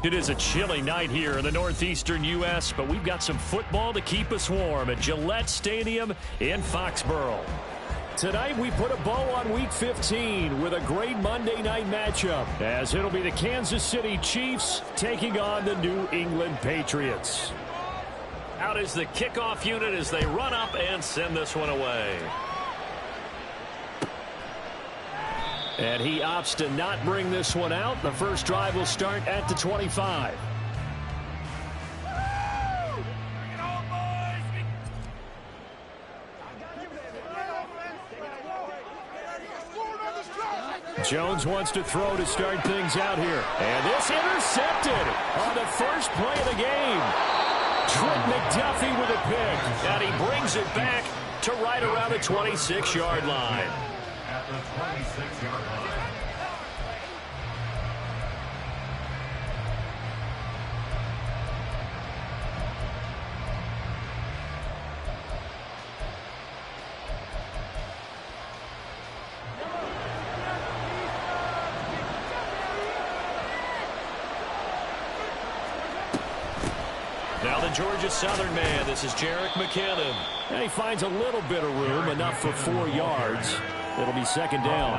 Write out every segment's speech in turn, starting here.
It is a chilly night here in the northeastern U.S., but we've got some football to keep us warm at Gillette Stadium in Foxborough. Tonight we put a bow on Week 15 with a great Monday night matchup, as it'll be the Kansas City Chiefs taking on the New England Patriots. Out is the kickoff unit as they run up and send this one away. And he opts to not bring this one out. The first drive will start at the 25. Jones wants to throw to start things out here. And this intercepted on the first play of the game. Trent McDuffie with a pick. And he brings it back to right around the 26-yard line. At the 26-yard line. Now the Georgia Southern man, this is Jerick McKinnon. And he finds a little bit of room, enough for 4 yards. It'll be second down.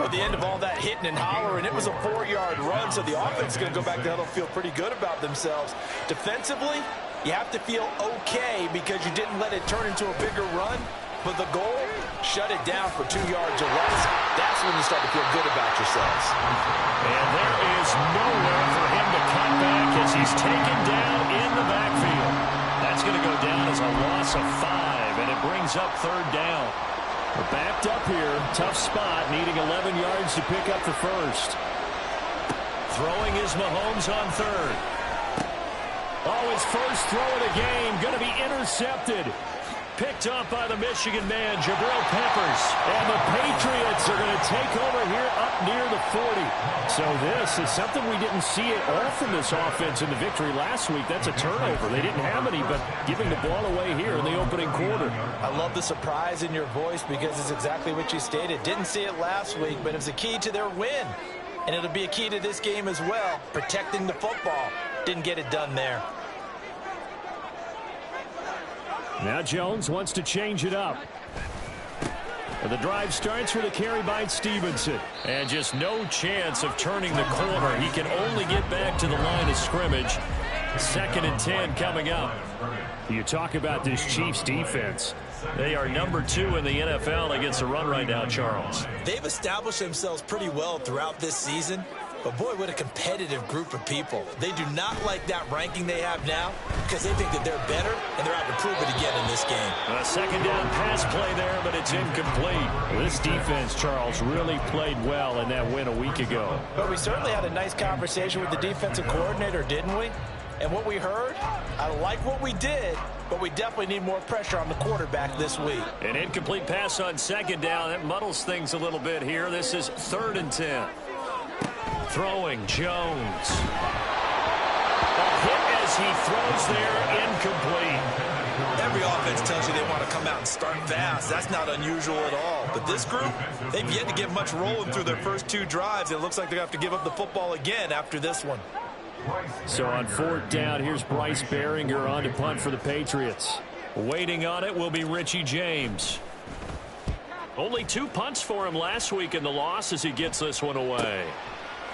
At the end of all that hitting and hollering, it was a 4-yard run, so the offense is going to go back to huddle, feel pretty good about themselves. Defensively, you have to feel okay because you didn't let it turn into a bigger run. But the goal, shut it down for 2 yards or less. That's when you start to feel good about yourselves. And there is nowhere for him to cut back as he's taken down in the backfield. That's going to go down as a loss of 5, and it brings up third down. We're backed up here. Tough spot, needing 11 yards to pick up the first. Throwing is Mahomes on third. Oh, his first throw of the game going to be intercepted. Picked up by the Michigan man, Jabril Peppers. And the Patriots are going to take over here up near the 40. So this is something we didn't see at all from this offense in the victory last week. That's a turnover. They didn't have any, but giving the ball away here in the opening quarter. I love the surprise in your voice because it's exactly what you stated. Didn't see it last week, but it was a key to their win. And it'll be a key to this game as well, protecting the football. Didn't get it done there. Now Jones wants to change it up. The drive starts with a carry by Stevenson. And just no chance of turning the corner. He can only get back to the line of scrimmage. 2nd and 10 coming up. You talk about this Chiefs defense. They are number 2 in the NFL against the run right now, Charles. They've established themselves pretty well throughout this season. But boy, what a competitive group of people. They do not like that ranking they have now because they think that they're better, and they're out to prove it again in this game. A second down pass play there, but it's incomplete. This defense, Charles, really played well in that win a week ago. But we certainly had a nice conversation with the defensive coordinator, didn't we? And what we heard, I like what we did, but we definitely need more pressure on the quarterback this week. An incomplete pass on second down. That muddles things a little bit here. This is 3rd and 10. Throwing, Jones. A hit as he throws there, incomplete. Every offense tells you they want to come out and start fast. That's not unusual at all. But this group, they've yet to get much rolling through their first 2 drives. It looks like they have to give up the football again after this one. So on 4th down, here's Bryce Behringer on to punt for the Patriots. Waiting on it will be Richie James. Only 2 punts for him last week in the loss as he gets this one away.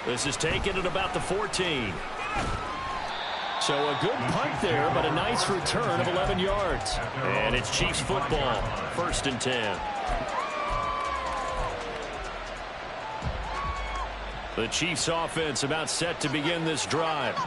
This is taken at about the 14. So a good punt there, but a nice return of 11 yards. And it's Chiefs football, 1st and 10. The Chiefs offense about set to begin this drive.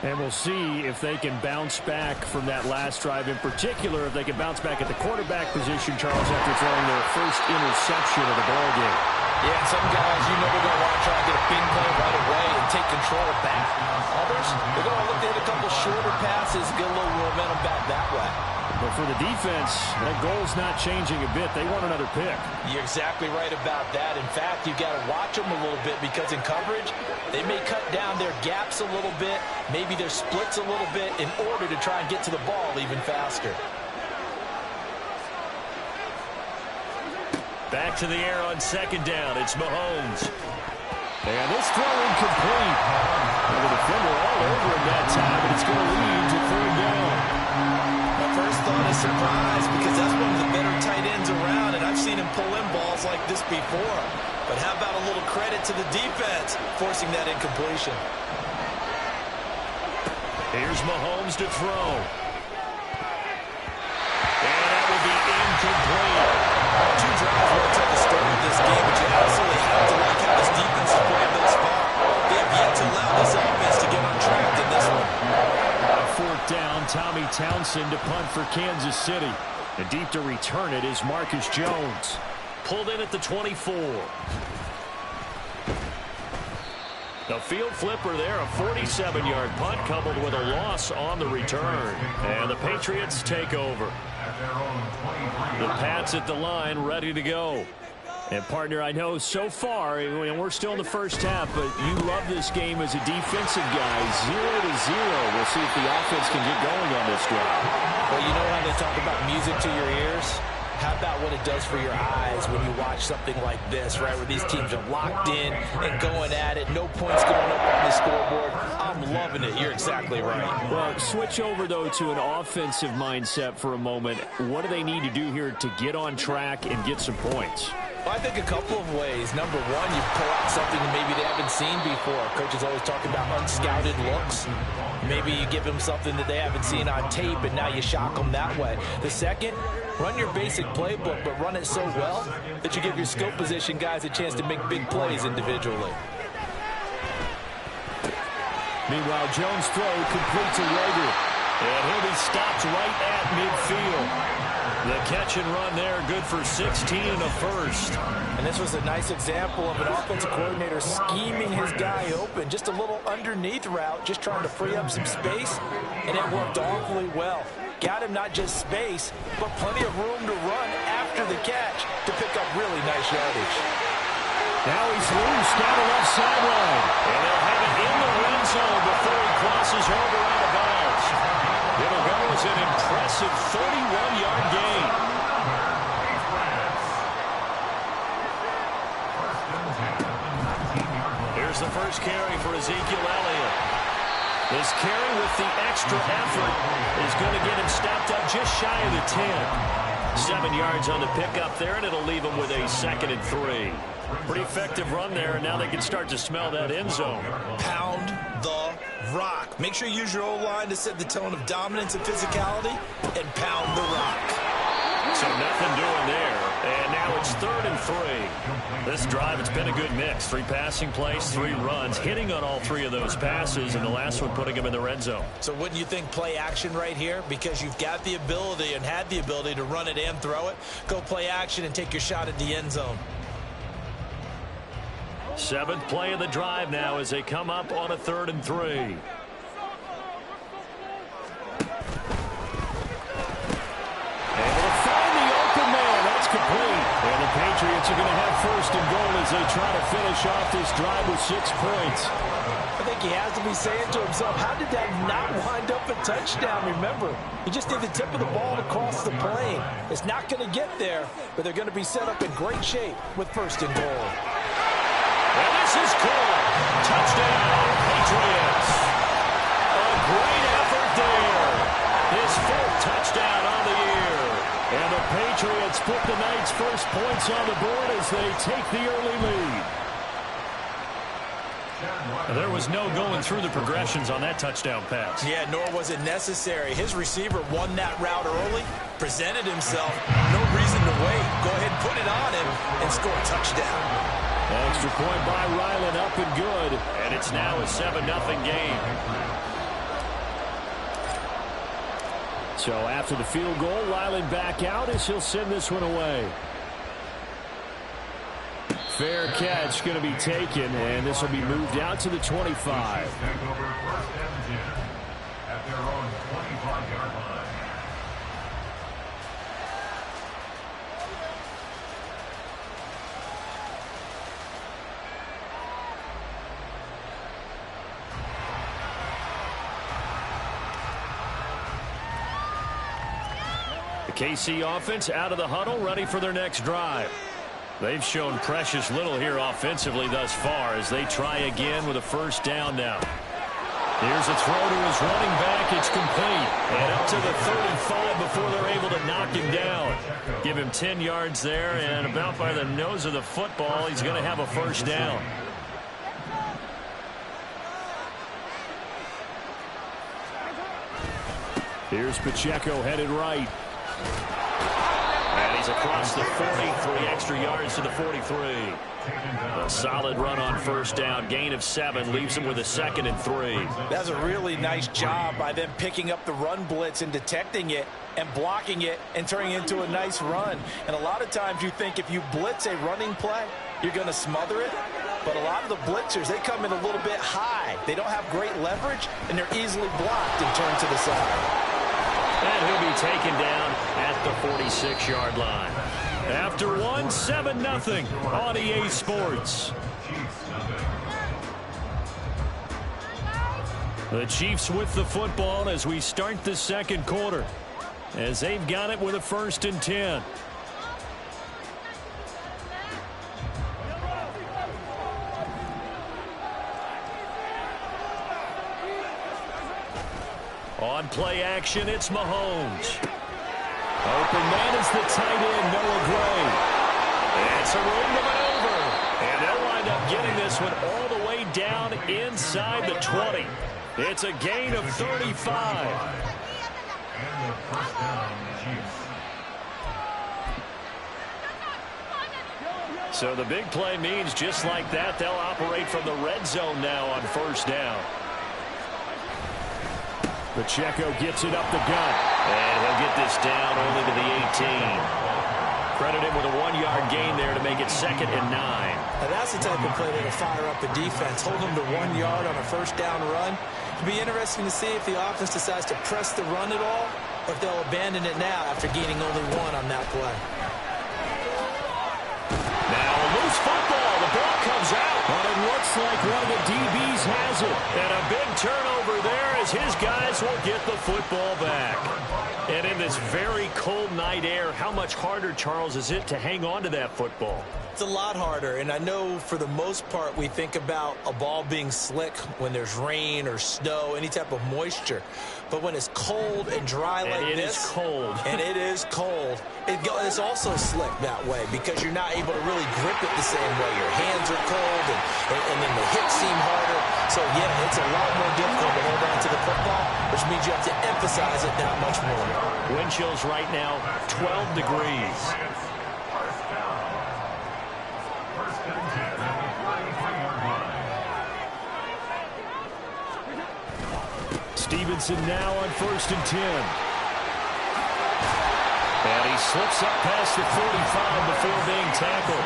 And we'll see if they can bounce back from that last drive. In particular, if they can bounce back at the quarterback position, Charles, after throwing their first interception of the ballgame. Yeah, and some guys, you know, they're going to want to try and get a big play right away and take control back. Others, they're going to look to hit a couple shorter passes, get a little momentum back that way. But for the defense, that goal's not changing a bit. They want another pick. You're exactly right about that. In fact, you've got to watch them a little bit because in coverage, they may cut down their gaps a little bit, maybe their splits a little bit in order to try and get to the ball even faster. Back to the air on 2nd down. It's Mahomes. And this throw incomplete. And the defender all over him that time, but it's going to lead to third down. My first thought is surprise, because that's one of the better tight ends around, and I've seen him pull in balls like this before. But how about a little credit to the defense forcing that incompletion? Here's Mahomes to throw. And that will be incomplete. Two drives won't tell the story of this game, but you absolutely have to like how this defense has played thus far. They have yet to allow this offense to get on track in this one. On fourth down, Tommy Townsend to punt for Kansas City. And deep to return it is Marcus Jones. Pulled in at the 24. The field flipper there, a 47-yard punt coupled with a loss on the return. And the Patriots take over. The Pats at the line, ready to go. And, partner, I know so far, and we're still in the first half, but you love this game as a defensive guy. 0-0. We'll see if the offense can get going on this drive. Well, you know how they talk about music to your ears? How about what it does for your eyes when you watch something like this, right, where these teams are locked in and going at it, no points going up on the scoreboard. I'm loving it. You're exactly right. Well, switch over, though, to an offensive mindset for a moment. What do they need to do here to get on track and get some points? Well, I think a couple of ways. Number one, you pull out something that maybe they haven't seen before. Coach is always talking about unscouted looks. Maybe you give them something that they haven't seen on tape, and now you shock them that way. The second, run your basic playbook, but run it so well that you give your skill position guys a chance to make big plays individually. Meanwhile, Jones' throw complete to Rager. And he'll be stopped right at midfield. The catch and run there, good for 16 and a first. And this was a nice example of an offensive coordinator scheming his guy open. Just a little underneath route, just trying to free up some space, and it worked awfully well. Got him not just space, but plenty of room to run after the catch to pick up really nice yardage. Now he's loose down the left sideline. And they'll have it in the red zone before he crosses over out of bounds. It'll go as an impressive 31-yard gain. Here's the first carry for Ezekiel Elliott. This carry with the extra effort is going to get him stopped up just shy of the 10. 7 yards on the pickup there, and it'll leave him with a 2nd and 3. Pretty effective run there, and now they can start to smell that end zone. Pound the rock. Make sure you use your O-line to set the tone of dominance and physicality, and pound the rock. So nothing doing there, and now it's 3rd and 3. This drive, it's been a good mix. 3 passing plays, 3 runs, hitting on all 3 of those passes, and the last one putting him in the red zone. So wouldn't you think play action right here? Because you've got the ability and had the ability to run it and throw it. Go play action and take your shot at the end zone. 7th play of the drive now as they come up on a 3rd and 3. Complete. And the Patriots are going to have 1st and goal as they try to finish off this drive with 6 points. I think he has to be saying to himself, how did that not wind up a touchdown? Remember, you just need the tip of the ball to cross the plane. It's not going to get there, but they're going to be set up in great shape with 1st and goal. And this is caught. Touchdown, Patriots. A great effort there. His 4th touchdown on the year. And the Patriots put the night's first points on the board as they take the early lead. There was no going through the progressions on that touchdown pass. Yeah, nor was it necessary. His receiver won that route early, presented himself. No reason to wait. Go ahead and put it on him and score a touchdown. Extra point by Ryland, up and good. And it's now a 7-0 game. So after the field goal, Ryland back out as he'll send this one away. Fair catch going to be taken, and this will be moved out to the 25. KC offense out of the huddle, ready for their next drive. They've shown precious little here offensively thus far as they try again with a 1st down now. Here's a throw to his running back. It's complete. And up to the 35 before they're able to knock him down. Give him 10 yards there, and about by the nose of the football, he's going to have a first down. Here's Pacheco headed right. And he's across the 40, 3 extra yards to the 43. A solid run on first down. Gain of 7 leaves him with a 2nd and 3. That's a really nice job by them picking up the run blitz and detecting it and blocking it and turning it into a nice run. And a lot of times you think if you blitz a running play, you're going to smother it. But a lot of the blitzers, they come in a little bit high. They don't have great leverage, and they're easily blocked and turned to the side. And he'll be taken down at the 46-yard line. After 7-0 on EA Sports. The Chiefs with the football as we start the second quarter, as they've got it with a 1st and 10. On play action, it's Mahomes. Open man is the tight end, Noah Gray. It's a room to maneuver. And they'll wind up getting this one all the way down inside the 20. It's a gain of 35. So the big play means just like that, they'll operate from the red zone now on first down. Pacheco gets it up the gut. And he'll get this down only to the 18. Credit him with a 1-yard gain there to make it 2nd and 9. Now that's the type of play that'll fire up a defense. Hold them to 1 yard on a first down run. It'll be interesting to see if the offense decides to press the run at all, or if they'll abandon it now after gaining only 1 on that play. Now a loose football. The ball comes out. But it looks like one of the DBs has it. And a big turnover there as his guys will get the football back. And in this very cold night air, how much harder, Charles, is it to hang on to that football? It's a lot harder, and I know for the most part we think about a ball being slick when there's rain or snow, any type of moisture. But when it's cold and dry like this, it is cold. And it is cold, it's also slick that way because you're not able to really grip it the same way. Your hands are cold, and then the hips seem harder. So, yeah, it's a lot more difficult to hold on to the football, which means you have to emphasize it that much more. Wind chills right now, 12 degrees. Stevenson now on 1st and 10. And he slips up past the 45 before being tackled.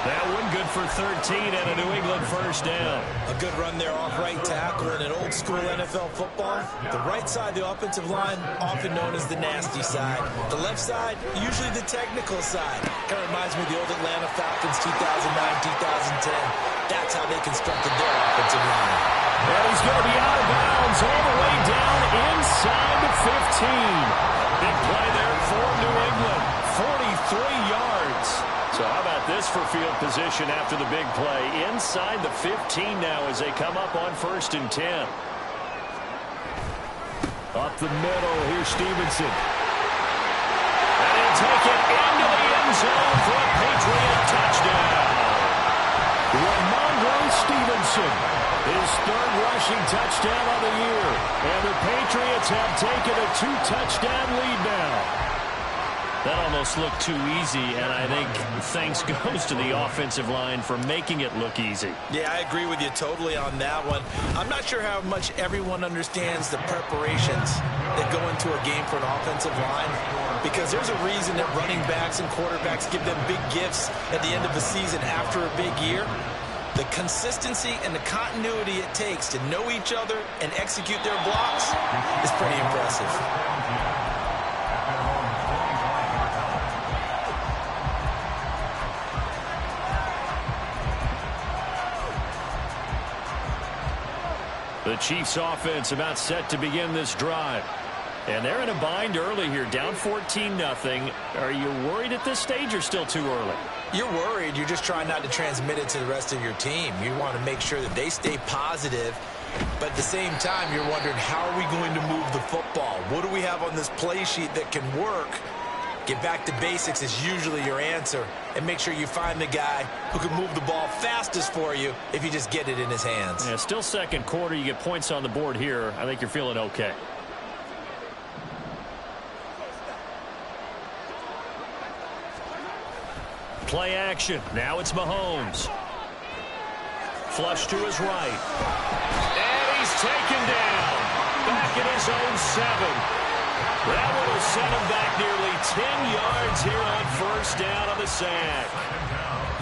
That one good for 13 and a New England first down. A good run there off right tackle in an old school NFL football. The right side, the offensive line, often known as the nasty side. The left side, usually the technical side. Kind of reminds me of the old Atlanta Falcons 2009, 2010. That's how they constructed their offensive line. And he's going to be out of bounds all the way down inside the 15. Big play there for New England. 43 yards. So how about this for field position after the big play? Inside the 15 now as they come up on 1st and 10. Up the middle, here's Stevenson. And he'll take it into the end zone for a Patriot touchdown. Ramondre Stevenson, his 3rd rushing touchdown of the year. And the Patriots have taken a 2-touchdown lead now. That almost looked too easy, and I think thanks goes to the offensive line for making it look easy. Yeah, I agree with you totally on that one. I'm not sure how much everyone understands the preparations that go into a game for an offensive line, because there's a reason that running backs and quarterbacks give them big gifts at the end of the season after a big year. The consistency and the continuity it takes to know each other and execute their blocks is pretty impressive. The Chiefs offense about set to begin this drive. And they're in a bind early here, down 14-0. Are you worried at this stage or still too early? You're worried. You're just trying not to transmit it to the rest of your team. You want to make sure that they stay positive But at the same time, you're wondering, how are we going to move the football? What do we have on this play sheet that can work? Get back to basics is usually your answer. And make sure you find the guy who can move the ball fastest for you if you just get it in his hands. Yeah, still second quarter. You get points on the board here. I think you're feeling okay. Play action. Now it's Mahomes. Flush to his right. And he's taken down. Back at his own 7. That will send him back nearly 10 yards here on first down on the sack.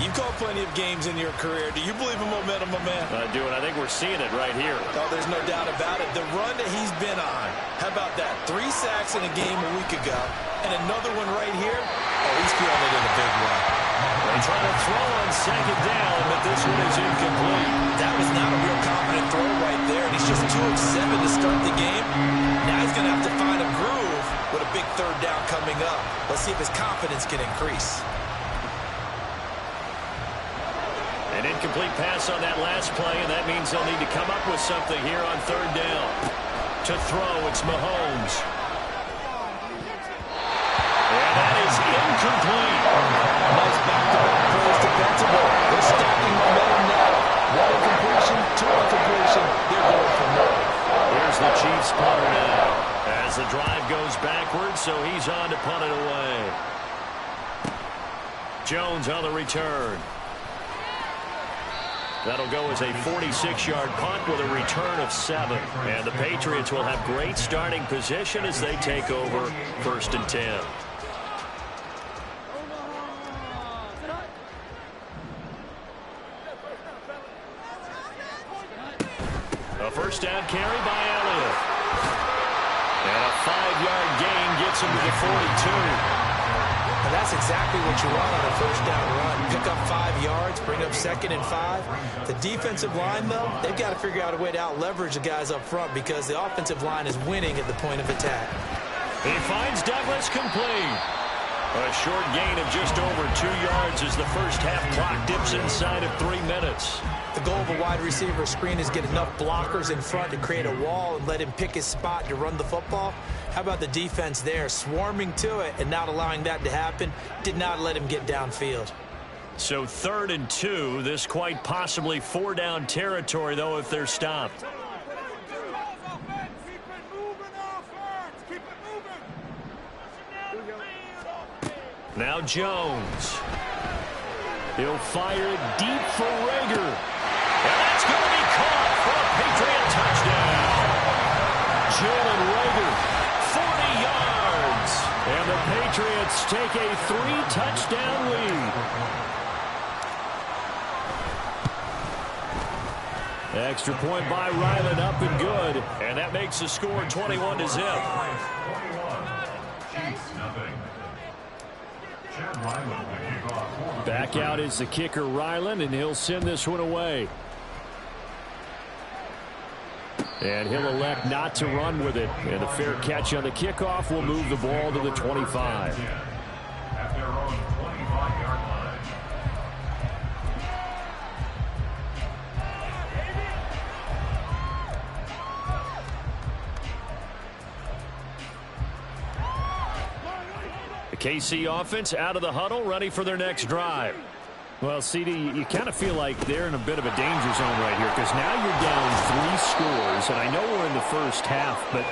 You've called plenty of games in your career. Do you believe in momentum, my man? I do, and I think we're seeing it right here. Oh, there's no doubt about it. The run that he's been on. How about that? 3 sacks in a game a week ago, and another one right here. Oh, he's feeling it in a big way. They try to throw on second down, but this one is incomplete. That was not a real confident throw right there, and he's just 2 of 7 to start the game. Now he's going to have to find a groove with a big third down coming up. Let's see if his confidence can increase. An incomplete pass on that last play, and that means they'll need to come up with something here on third down. To throw, it's Mahomes. And that is incomplete. Nice back-to-back plays defensively. They're stacking momentum now. 1 incompletion, 2 incompletion. They're going for more. Here's the Chiefs punter now. As the drive goes backwards, so he's on to punt it away. Jones on the return. That'll go as a 46-yard punt with a return of 7. And the Patriots will have great starting position as they take over first and 10. A first down carry by Elliott. And a 5-yard gain gets him to the 42. And that's exactly what you want on a first down run. Pick up 5 yards, bring up 2nd and 5. The defensive line, though, they've got to figure out a way to out-leverage the guys up front because the offensive line is winning at the point of attack. He finds Douglas complete. A short gain of just over 2 yards as the first half clock dips inside of 3 minutes. The goal of a wide receiver screen is get enough blockers in front to create a wall and let him pick his spot to run the football. How about the defense there, swarming to it and not allowing that to happen? Did not let him get downfield. So 3rd and 2, this quite possibly 4-down territory, though, if they're stopped. Now Jones. He'll fire it deep for Rager. And that's going to be caught for a Patriot touchdown. Jalen Rager, 40 yards. And the Patriots take a 3-touchdown lead. Extra point by Ryland, up and good. And that makes the score 21-0. Back out is the kicker, Ryland, and he'll send this one away. And he'll elect not to run with it. And a fair catch on the kickoff will move the ball to the 25. At their own 25-yard line. KC offense out of the huddle, ready for their next drive. Well, CD, you kind of feel like they're in a bit of a danger zone right here because now you're down 3 scores, and I know we're in the first half, but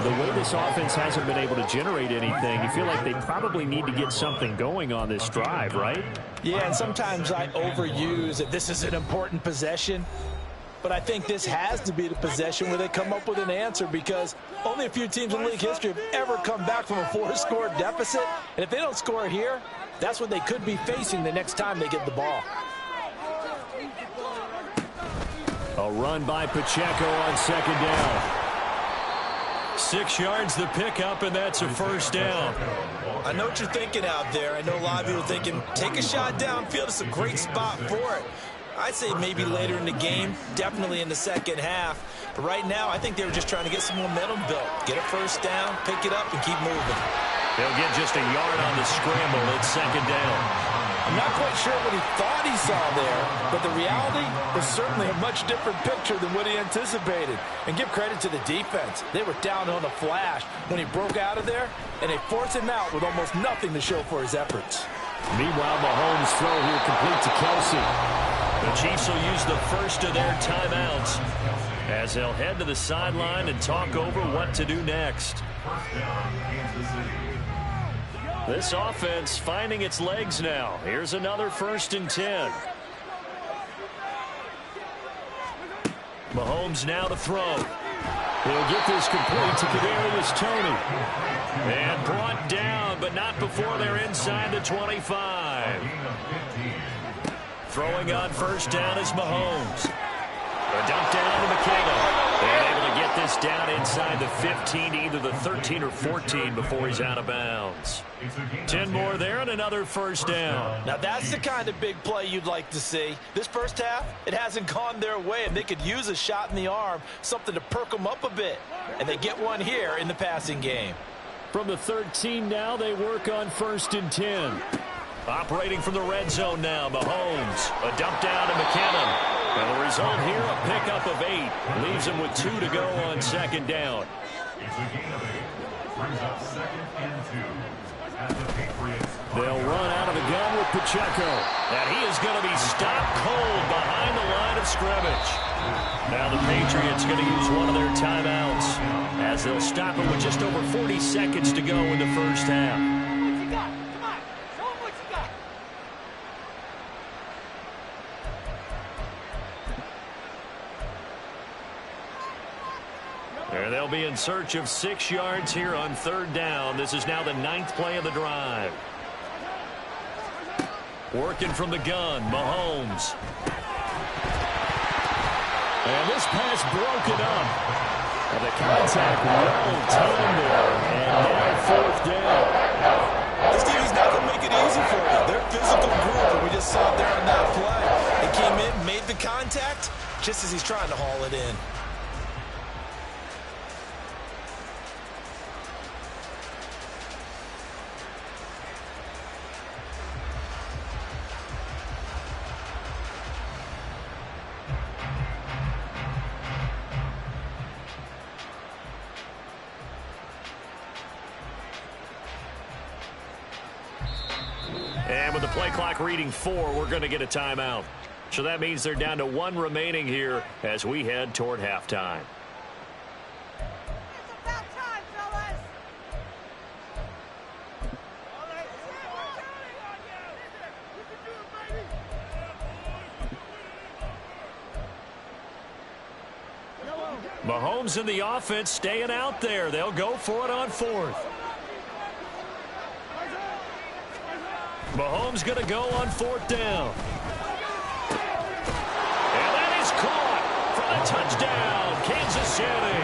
the way this offense hasn't been able to generate anything, you feel like they probably need to get something going on this drive, right? Yeah, and sometimes I overuse that this is an important possession. But I think this has to be the possession where they come up with an answer because only a few teams in league history have ever come back from a 4-score deficit. And if they don't score here, that's what they could be facing the next time they get the ball. A run by Pacheco on second down. 6 yards the pickup, and that's a first down. I know what you're thinking out there. I know a lot of people are thinking, take a shot downfield. It's a great spot for it. I'd say maybe later in the game, definitely in the second half. But right now, I think they were just trying to get some momentum built. Get a first down, pick it up, and keep moving. They'll get just a yard on the scramble at second down. I'm not quite sure what he thought he saw there, but the reality was certainly a much different picture than what he anticipated. And give credit to the defense. They were down on a flash when he broke out of there, and they forced him out with almost nothing to show for his efforts. Meanwhile, Mahomes' throw here complete to Kelsey. The Chiefs will use the first of their timeouts as they'll head to the sideline and talk over what to do next. This offense finding its legs now. Here's another 1st and 10. Mahomes now to throw. He'll get this complete to Kadarius Toney. And brought down, but not before they're inside the 25. Throwing on 1st down is Mahomes. A dump down to McKinnon. And able to get this down inside the 15, either the 13 or 14 before he's out of bounds. 10 more there and another 1st down. Now that's the kind of big play you'd like to see. This first half, it hasn't gone their way, and they could use a shot in the arm, something to perk them up a bit. And they get one here in the passing game. From the 13 now, they work on 1st and 10. Operating from the red zone now, Mahomes. A dump down to McKinnon. And the result here, a pickup of 8. Leaves him with 2 to go on 2nd down. They'll run out of the gun with Pacheco. And he is going to be stopped cold behind the line of scrimmage. Now the Patriots going to use one of their timeouts as they'll stop it with just over 40 seconds to go in the first half. They'll be in search of 6 yards here on 3rd down. This is now the 9th play of the drive. Working from the gun, Mahomes. And this pass broken up. And the contact well timed there. And now 4th down. This team is not going to make it easy for you. They're a physical group, and we just saw it there on that play. They came in, made the contact, just as he's trying to haul it in. And with the play clock reading 4, we're going to get a timeout. So that means they're down to 1 remaining here as we head toward halftime. It's about time, fellas. Mahomes and the offense staying out there. They'll go for it on 4th. Mahomes going to go on 4th down. And that is caught for the touchdown, Kansas City.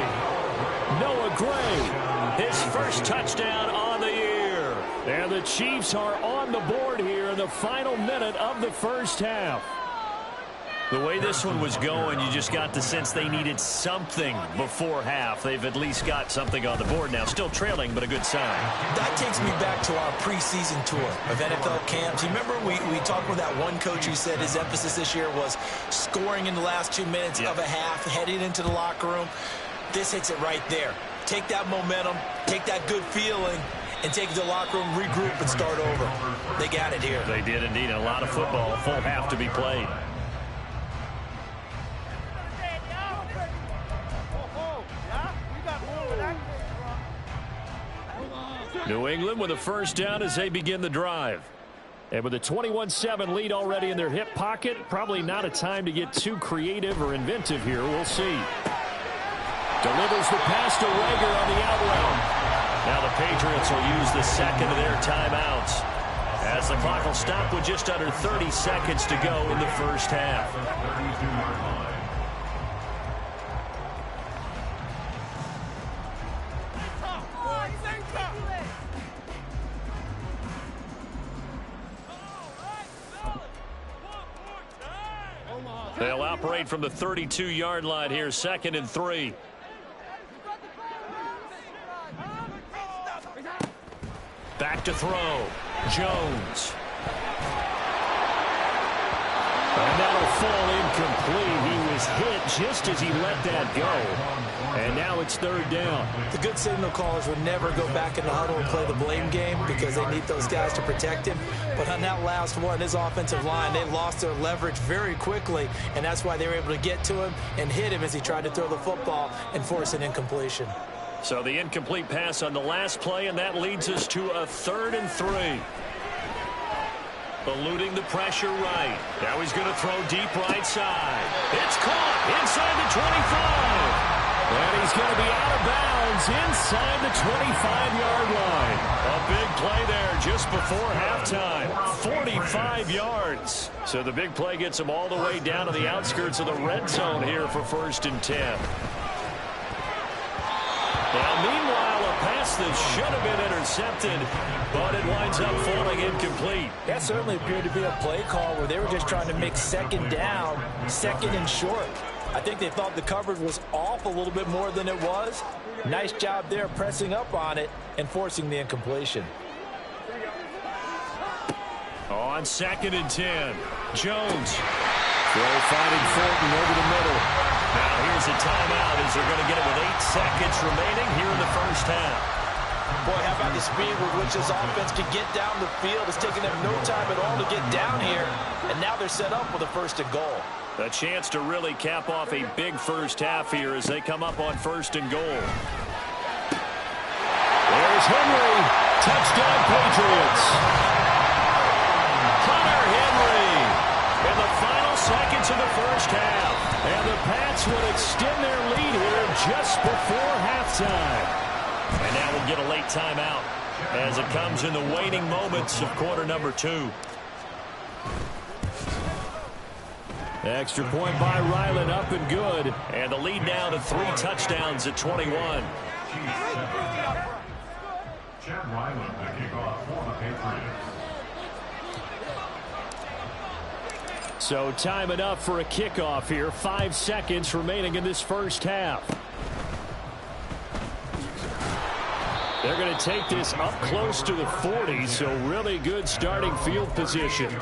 Noah Gray, his first touchdown on the year. And the Chiefs are on the board here in the final minute of the first half. The way this one was going, you just got the sense they needed something before half. They've at least got something on the board now. Still trailing, but a good sign. That takes me back to our preseason tour of NFL camps. You remember we talked with that one coach who said his emphasis this year was scoring in the last 2 minutes of a half, heading into the locker room. This hits it right there. Take that momentum, take that good feeling, and take it to the locker room, regroup, and start over. They got it here. They did indeed. A lot of football, full half to be played. New England with a first down as they begin the drive. And with a 21-7 lead already in their hip pocket, probably not a time to get too creative or inventive here. We'll see. Delivers the pass to Rager on the out route. Now the Patriots will use the second of their timeouts as the clock will stop with just under 30 seconds to go in the first half. They'll operate from the 32-yard line here, 2nd and 3. Back to throw. Jones. And that'll fall incomplete. He was hit just as he let that go. And now it's third down. The good signal callers would never go back in the huddle and play the blame game because they need those guys to protect him. But on that last one, his offensive line, they lost their leverage very quickly, and that's why they were able to get to him and hit him as he tried to throw the football and force an incompletion. So the incomplete pass on the last play, and that leads us to a 3rd and 3. Eluding the pressure right. Now he's going to throw deep right side. It's caught inside the 25. And he's going to be out of bounds inside the 25-yard line. A big play there just before halftime. 45 yards. So the big play gets him all the way down to the outskirts of the red zone here for 1st and 10. Now, meanwhile, a pass that should have been intercepted, but it winds up falling incomplete. That certainly appeared to be a play call where they were just trying to make 2nd down, 2nd and short. I think they thought the coverage was off a little bit more than it was. Nice job there pressing up on it and forcing the incompletion. On 2nd and 10, Jones. Throw finding Fulton over the middle. Now here's a timeout as they're going to get it with 8 seconds remaining here in the first half. Boy, how about the speed with which this offense can get down the field? It's taking them no time at all to get down here, and now they're set up with a 1st and goal. A chance to really cap off a big first half here as they come up on 1st and goal. There's Henry. Touchdown, Patriots. Hunter Henry in the final seconds of the first half. And the Pats would extend their lead here just before halftime. And now we'll get a late timeout as it comes in the waning moments of quarter number 2. Extra point by Ryland, up and good. And the lead now to 3 touchdowns at 21. Chad Ryland to kick off for the Patriots. So time enough for a kickoff here. 5 seconds remaining in this first half. They're going to take this up close to the 40, so really good starting field position.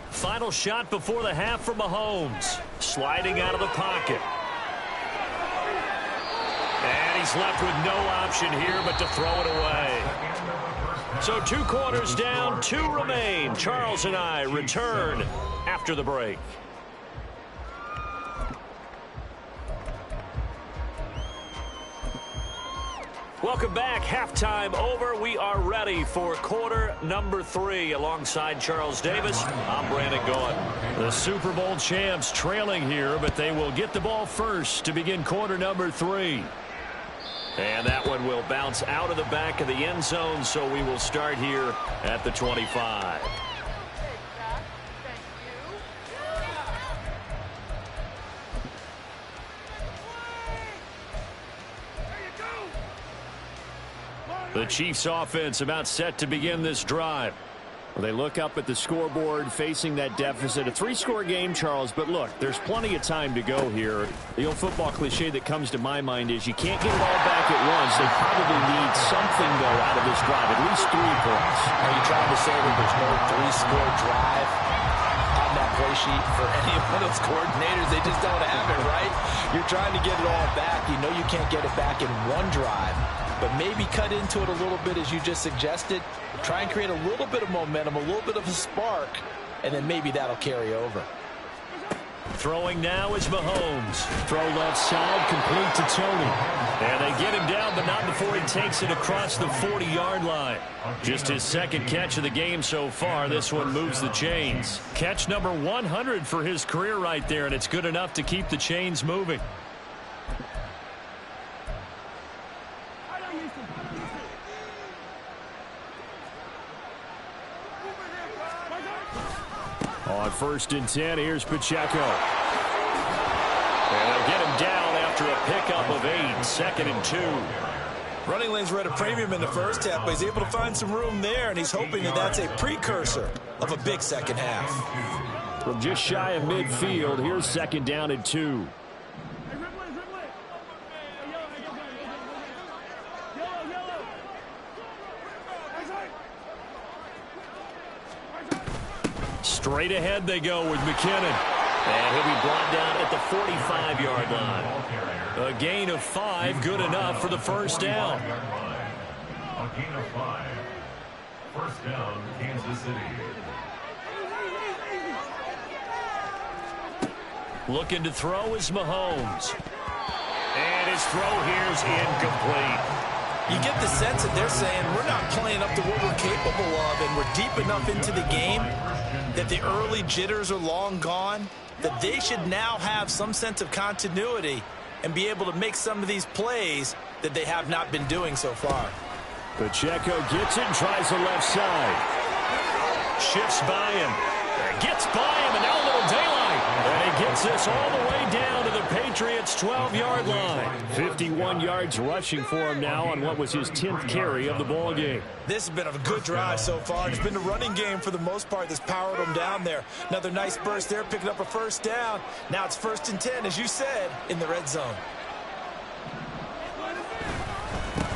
Final shot before the half for Mahomes. Sliding out of the pocket. And he's left with no option here but to throw it away. So 2 quarters down, 2 remain. Charles and I return after the break. Welcome back. Halftime over. We are ready for quarter number 3. Alongside Charles Davis, I'm Brandon Gaughan. The Super Bowl champs trailing here, but they will get the ball first to begin quarter number 3. And that one will bounce out of the back of the end zone, so we will start here at the 25. The Chiefs offense about set to begin this drive. They look up at the scoreboard facing that deficit. A 3-score game, Charles, but look, there's plenty of time to go here. The old football cliche that comes to my mind is you can't get it all back at once. They probably need something, though, out of this drive, at least 3 points. Are you trying to say that there's no 3-score drive on that play sheet for any one of those coordinators? They just don't have it, right? You're trying to get it all back. You know you can't get it back in one drive. But maybe cut into it a little bit as you just suggested. Try and create a little bit of momentum, a little bit of a spark, and then maybe that'll carry over. Throwing now is Mahomes. Throw left side, complete to Tony. And they get him down, but not before he takes it across the 40-yard line. Just his 2nd catch of the game so far. This one moves the chains. Catch number 100 for his career right there, and it's good enough to keep the chains moving. On 1st and 10, here's Pacheco. And they'll get him down after a pickup of 8, 2nd and 2. Running lanes were at a premium in the first half, but he's able to find some room there, and he's hoping that that's a precursor of a big second half. From just shy of midfield, here's 2nd down and 2. Straight ahead they go with McKinnon. And he'll be brought down at the 45-yard line. A gain of 5, good enough for the first down. A gain of 5. First down, Kansas City. Looking to throw is Mahomes. And his throw here is incomplete. You get the sense that they're saying we're not playing up to what we're capable of, and we're deep enough into the game that the early jitters are long gone, that they should now have some sense of continuity and be able to make some of these plays that they have not been doing so far. Pacheco gets it and tries the left side. Shifts by him. Gets by him, and now a little daylight. And he gets this all the way down to the Patriots' 12-yard line. 51 yards rushing for him now on what was his 10th carry of the ball game. This has been a good drive so far. It's been the running game for the most part that's powered them down there. Another nice burst there, picking up a first down. Now it's 1st and 10, as you said, in the red zone.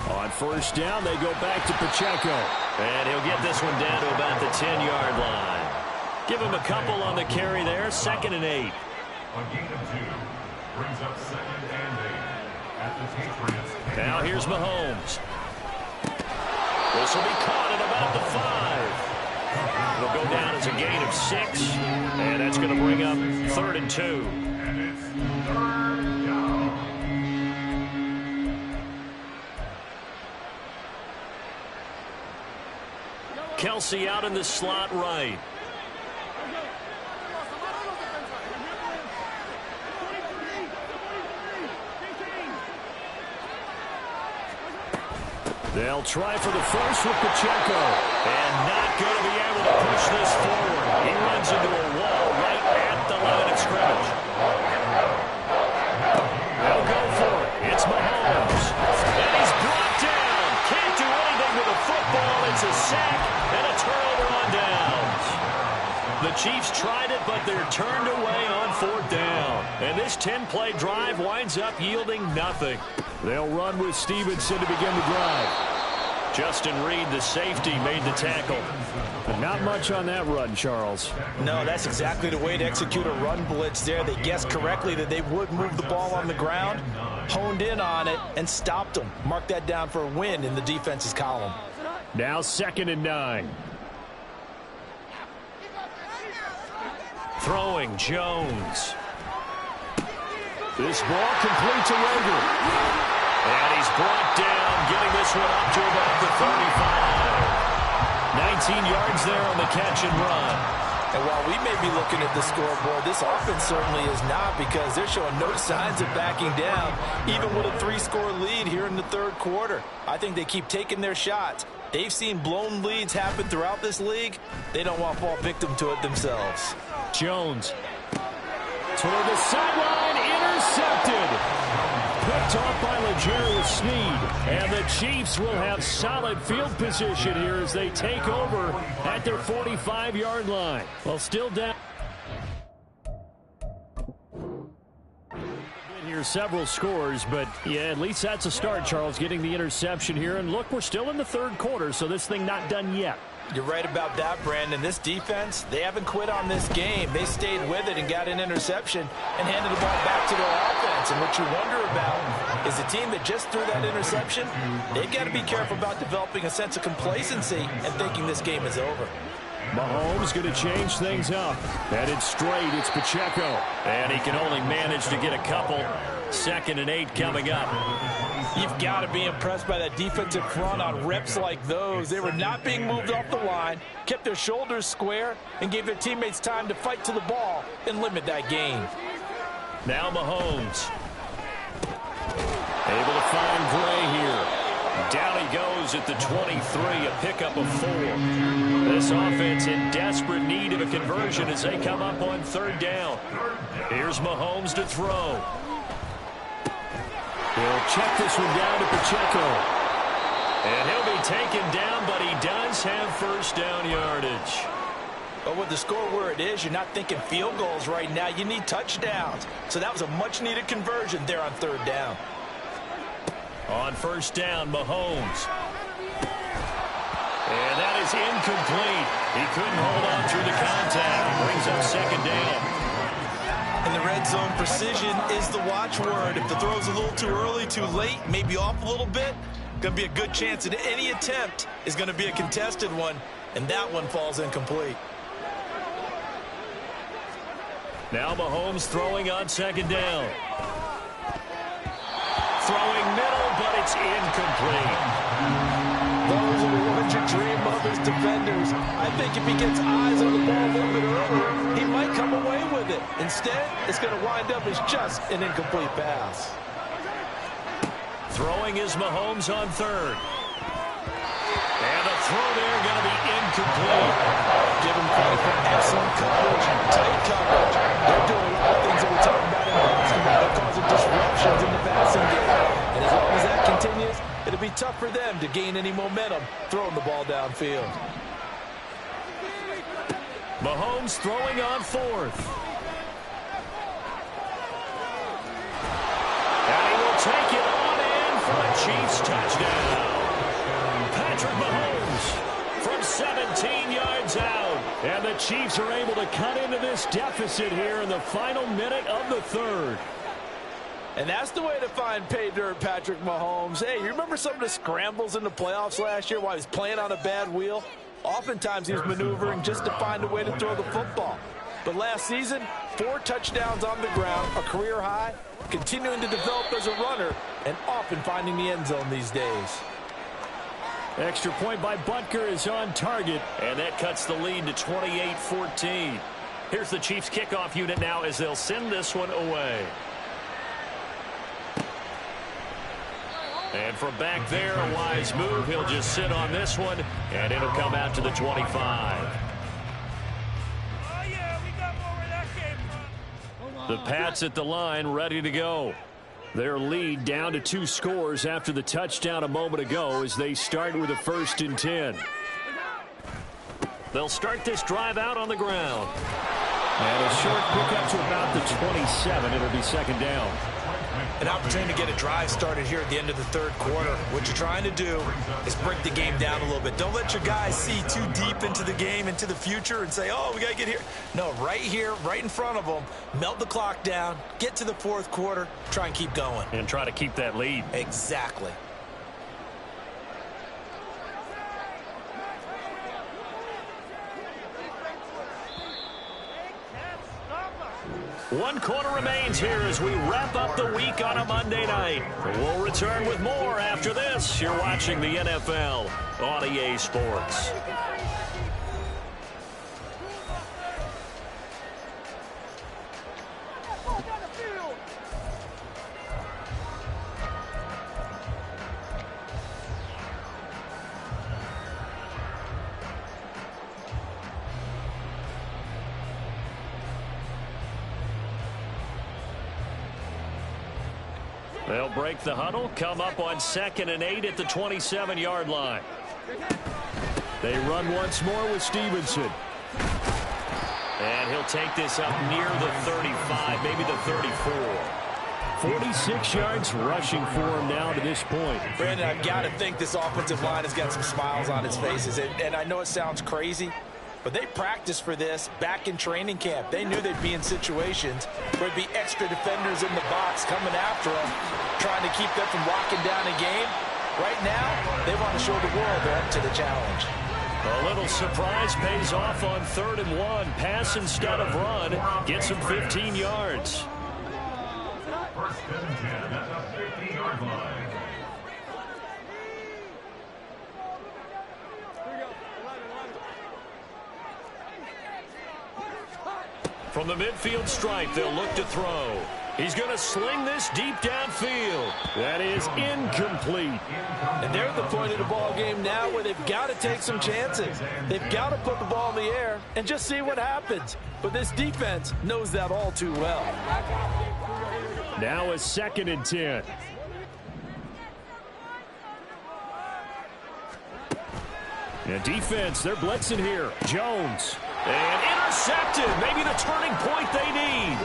On first down, they go back to Pacheco. And he'll get this one down to about the 10-yard line. Give him a couple on the carry there. 2nd and 8. A gain of 2 brings up 2nd and 8 at the Patriots. Now here's Mahomes. This will be caught at about the 5. It'll go down as a gain of 6. And that's going to bring up 3rd and 2. And it's 3rd down. Kelsey out in the slot right. They'll try for the first with Pacheco. And not going to be able to push this forward. He runs into a wall right at the line of scrimmage. They'll go for it. It's Mahomes. And he's brought down. Can't do anything with a football. It's a sack and a turnover on downs. The Chiefs tried it, but they're turned away on 4th down. And this 10-play drive winds up yielding nothing. They'll run with Stevenson to begin the drive. Justin Reed, the safety, made the tackle. But not much on that run, Charles. No, that's exactly the way to execute a run blitz there. They guessed correctly that they would move the ball on the ground, honed in on it, and stopped them. Mark that down for a win in the defense's column. Now 2nd and 9. Throwing Jones. This ball complete to Rager. And he's brought down, getting this one up to about the 35. 19 yards there on the catch and run. And while we may be looking at the scoreboard, this offense certainly is not, because they're showing no signs of backing down, even with a 3-score lead here in the 3rd quarter. I think they keep taking their shots. They've seen blown leads happen throughout this league. They don't want to fall victim to it themselves. Jones toward the sideline, intercepted. Picked off by Legere Sneed. And the Chiefs will have solid field position here as they take over at their 45-yard line. Well, still down. Here several scores, but yeah, at least that's a start, Charles, getting the interception here. And look, we're still in the 3rd quarter, so this thing not done yet. You're right about that, Brandon. This defense, they haven't quit on this game. They stayed with it and got an interception and handed the ball back to their offense. And what you wonder about is the team that just threw that interception, they've got to be careful about developing a sense of complacency and thinking this game is over. Mahomes going to change things up. And it's straight. It's Pacheco. And he can only manage to get a couple. 2nd and 8 coming up. You've got to be impressed by that defensive front on reps like those. They were not being moved off the line, kept their shoulders square, and gave their teammates time to fight to the ball and limit that gain. Now Mahomes. Able to find Gray here. Down he goes at the 23, a pickup of 4. This offense in desperate need of a conversion as they come up on 3rd down. Here's Mahomes to throw. He'll check this one down to Pacheco. And he'll be taken down, but he does have first down yardage. But with the score where it is, you're not thinking field goals right now. You need touchdowns. So that was a much-needed conversion there on third down. On first down, Mahomes. And that is incomplete. He couldn't hold on through the contact. Brings up second down. In the red zone, precision is the watchword. If the throw's a little too early, too late, maybe off a little bit, going to be a good chance that any attempt is going to be a contested one, and that one falls incomplete. Now Mahomes throwing on second down. Throwing middle, but it's incomplete. Those are the ones you dream of as defenders. I think if he gets eyes on the ball a little bit earlier, he might come away with it. Instead, it's going to wind up as just an incomplete pass. Throwing is Mahomes on third. And the throw there going to be incomplete. Give him credit for excellent coverage, tight coverage. They're doing a lot of things that we're talking about in basketball. They're causing disruptions in the passing game. And as long as that continues, it'll be tough for them to gain any momentum throwing the ball downfield. Mahomes throwing on fourth. And he will take it on in for a Chiefs touchdown. Patrick Mahomes from 17 yards out. And the Chiefs are able to cut into this deficit here in the final minute of the third. And that's the way to find pay dirt, Patrick Mahomes. Hey, you remember some of the scrambles in the playoffs last year while he was playing on a bad wheel? Oftentimes he was maneuvering just to find a way to throw the football. But last season, 4 touchdowns on the ground, a career high, continuing to develop as a runner, and often finding the end zone these days. Extra point by Butker is on target, and that cuts the lead to 28-14. Here's the Chiefs kickoff unit now as they'll send this one away. And from back there, a wise move. He'll just sit on this one, and it'll come out to the 25. The Pats at the line, ready to go. Their lead down to 2 scores after the touchdown a moment ago as they start with a 1st and 10. They'll start this drive out on the ground. And a short pickup to about the 27. It'll be second down. An opportunity to get a drive started here at the end of the third quarter. What you're trying to do is break the game down a little bit. Don't let your guys see too deep into the game, into the future, and say, oh, we got to get here. No, right here, right in front of them, melt the clock down, get to the fourth quarter, try and keep going. And try to keep that lead. Exactly. One quarter remains here as we wrap up the week on a Monday night. We'll return with more after this. You're watching the NFL on EA Sports. They'll break the huddle, come up on 2nd and 8 at the 27-yard line. They run once more with Stevenson. And he'll take this up near the 35, maybe the 34. 46 yards rushing for him now to this point. Brandon, I've got to think this offensive line has got some smiles on its faces. And I know it sounds crazy, but they practiced for this back in training camp. They knew they'd be in situations where there'd be extra defenders in the box coming after them, trying to keep them from locking down a game. Right now, they want to show the world they're up to the challenge. A little surprise pays off on 3rd and 1. Pass instead of run. Gets him 15 yards. 1st and 10 at the 15-yard line. From the midfield stripe, they'll look to throw. He's going to sling this deep downfield. That is incomplete. And they're at the point of the ball game now where they've got to take some chances. They've got to put the ball in the air and just see what happens. But this defense knows that all too well. Now a 2nd and 10. And defense, they're blitzing here. Jones. And intercepted. Maybe the turning point they need.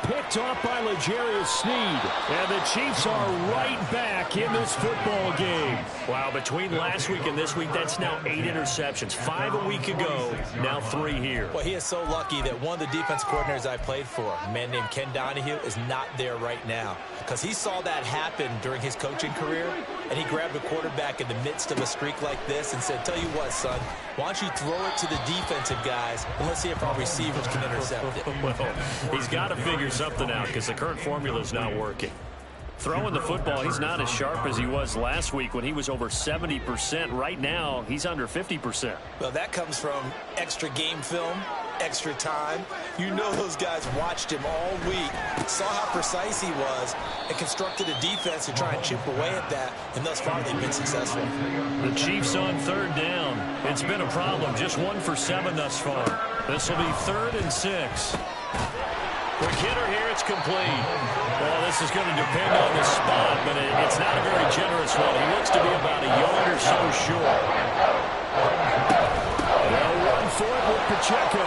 Picked off by L'Jarius Sneed. And the Chiefs are right back in this football game. Wow, between last week and this week, that's now 8 interceptions. 5 a week ago, now 3 here. Well, he is so lucky that one of the defense coordinators I played for, a man named Ken Donahue, is not there right now. Because he saw that happen during his coaching career, and he grabbed a quarterback in the midst of a streak like this and said, tell you what, son, why don't you throw it to the defensive guys, and let's see if our receivers can intercept it. Well, he's got to figure something out because the current formula is not working. Throwing the football, he's not as sharp as he was last week when he was over 70%. Right now, he's under 50%. Well, that comes from extra game film, extra time. You know those guys watched him all week, saw how precise he was, and constructed a defense to try and chip away at that, and thus far they've been successful. The Chiefs on 3rd down. It's been a problem. Just 1 for 7 thus far. This will be 3rd and 6. Quick hitter here, it's complete. Well, this is going to depend on the spot, but it's not a very generous one. He looks to be about a yard or so short. They'll run for it with Pacheco.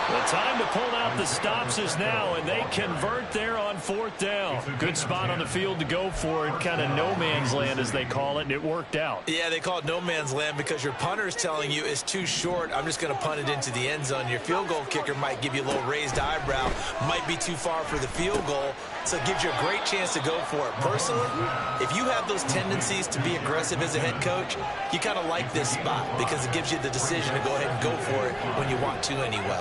The time to pull out the stops is now, and they convert there on 4th down. Good spot on the field to go for it, kind of no man's land as they call it, and it worked out. Yeah, they call it no man's land because your punter is telling you it's too short. I'm just going to punt it into the end zone. Your field goal kicker might give you a little raised eyebrow, might be too far for the field goal, so it gives you a great chance to go for it. Personally, if you have those tendencies to be aggressive as a head coach, you kind of like this spot because it gives you the decision to go ahead and go for it when you want to anyway.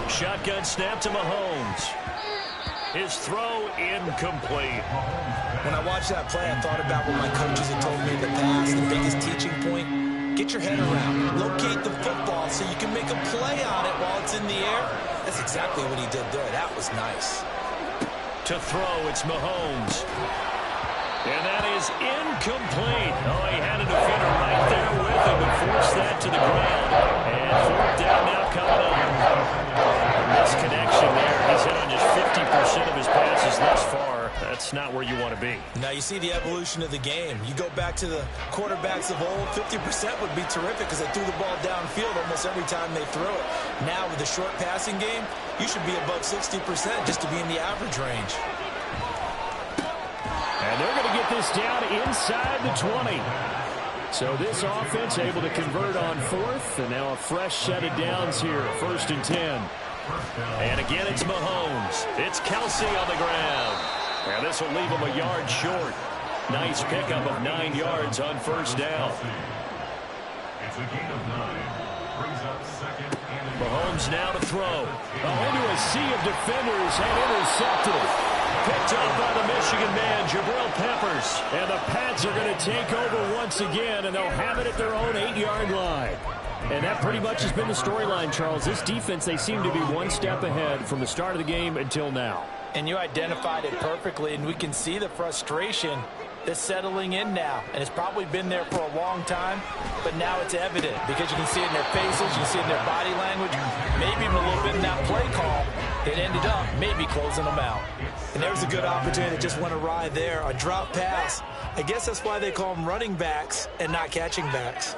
Shotgun snap to Mahomes. His throw incomplete. When I watched that play, I thought about what my coaches had told me in the past. The biggest teaching point, get your head around. Locate the football so you can make a play on it while it's in the air. That's exactly what he did there. That was nice. To throw, it's Mahomes. And that is incomplete. Oh, he had a defender right there with him and forced that to the ground. And 4th down now coming up. Misconnection there. He's hit on just 50% of his passes thus far. That's not where you want to be. Now you see the evolution of the game. You go back to the quarterbacks of old, 50% would be terrific because they threw the ball downfield almost every time they throw it. Now with the short passing game, you should be above 60% just to be in the average range. And they're going to get this down inside the 20. So this offense able to convert on 4th, and now a fresh set of downs here, 1st and 10. And again, it's Mahomes. It's Kelsey on the ground. And this will leave him a yard short. Nice pickup of 9 yards on 1st down. It's a gain of 9. Brings up 2nd and Mahomes now to throw. Into a sea of defenders and intercepted. Picked up by the Michigan man, Jabril Peppers. And the Pats are going to take over once again, and they'll have it at their own 8-yard line. And that pretty much has been the storyline, Charles. This defense, they seem to be one step ahead from the start of the game until now. And you identified it perfectly, and we can see the frustration that's settling in now. And it's probably been there for a long time, but now it's evident because you can see it in their faces, you can see it in their body language, maybe even a little bit in that play call that ended up maybe closing them out. And there's a good opportunity that just went awry there, a drop pass. I guess that's why they call them running backs and not catching backs.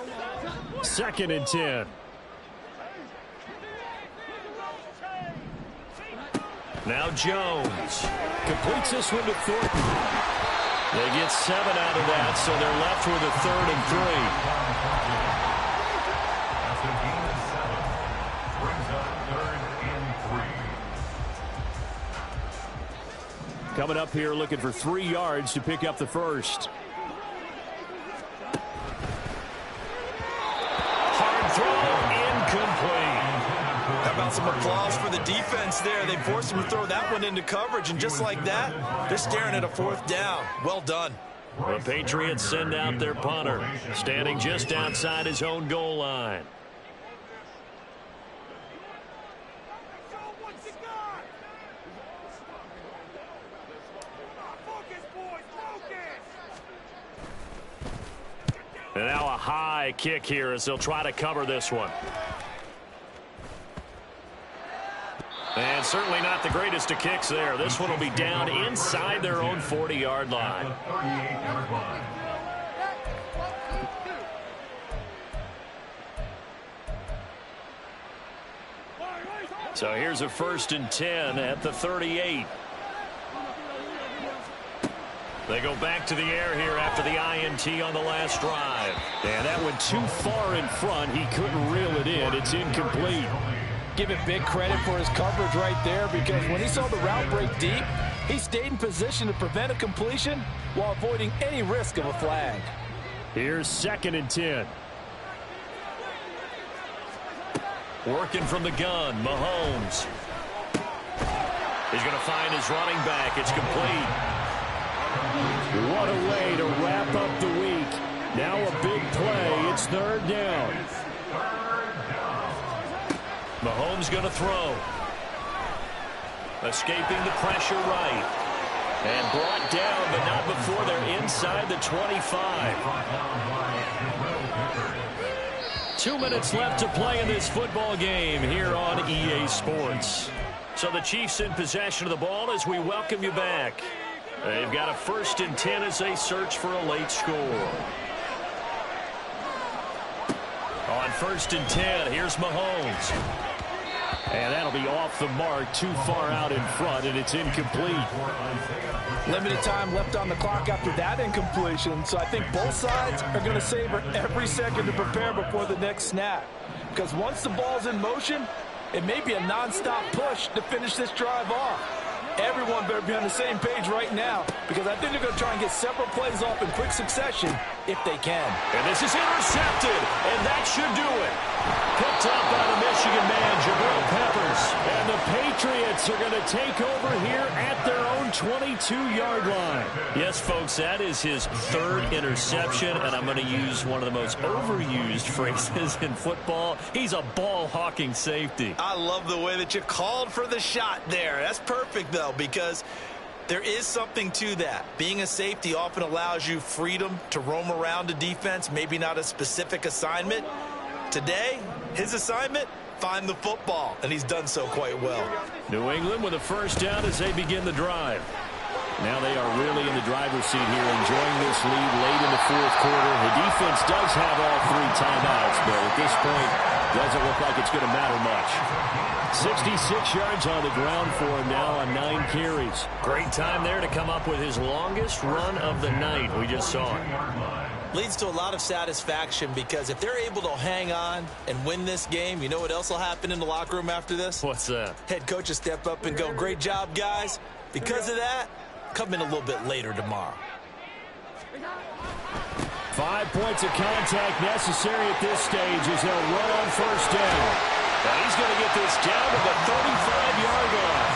2nd and 10. Now Jones completes this one to Thornton. They get 7 out of that, so they're left with a 3rd and 3. That's a gain of 7. Brings up 3rd and 3. Coming up here looking for 3 yards to pick up the first. Hard throw, incomplete. How about some applause for the defense there? They forced him to throw that one into coverage, and just like that, they're staring at a 4th down. Well done. The Patriots send out their punter, standing just outside his own goal line. And now a high kick here as they'll try to cover this one. And certainly not the greatest of kicks there. This one will be down inside their own 40-yard line. 38-yard line. So here's a 1st and 10 at the 38. They go back to the air here after the INT on the last drive. And that went too far in front. He couldn't reel it in. It's incomplete. Give him big credit for his coverage right there, because when he saw the route break deep, he stayed in position to prevent a completion while avoiding any risk of a flag. Here's 2nd and 10. Working from the gun, Mahomes. He's going to find his running back. It's complete. What a way to wrap up the week. Now a big play. It's 3rd down. Mahomes going to throw. Escaping the pressure right. And brought down, but not before they're inside the 25. 2 minutes left to play in this football game here on EA Sports. So the Chiefs in possession of the ball as we welcome you back. They've got a 1st and 10 as they search for a late score. On 1st and 10, here's Mahomes. And that'll be off the mark, too far out in front, and it's incomplete. Limited time left on the clock after that incompletion, so I think both sides are going to savor every second to prepare before the next snap. Because once the ball's in motion, it may be a nonstop push to finish this drive off. Everyone better be on the same page right now, because I think they're going to try and get several plays off in quick succession if they can. And this is intercepted, and that should do it. Picked up by the Michigan man, Jabril Peppers. And the Patriots are going to take over here at their own 22-yard line. Yes, folks, that is his 3rd interception, and I'm going to use one of the most overused phrases in football. He's a ball-hawking safety. I love the way that you called for the shot there. That's perfect, though, because there is something to that. Being a safety often allows you freedom to roam around a defense, maybe not a specific assignment. Today, his assignment, find the football, and he's done so quite well. New England with a 1st down as they begin the drive. Now they are really in the driver's seat here, enjoying this lead late in the 4th quarter. The defense does have all 3 timeouts, but at this point, doesn't look like it's going to matter much. 66 yards on the ground for him now on 9 carries. Great time there to come up with his longest run of the night. We just saw it. Leads to a lot of satisfaction, because if they're able to hang on and win this game, you know what else will happen in the locker room after this? What's that? Head coach will step up and go, "Great job, guys. Because of that, come in a little bit later tomorrow." 5 points of contact necessary at this stage as they'll run on 1st down. And he's going to get this down to the 35-yard line.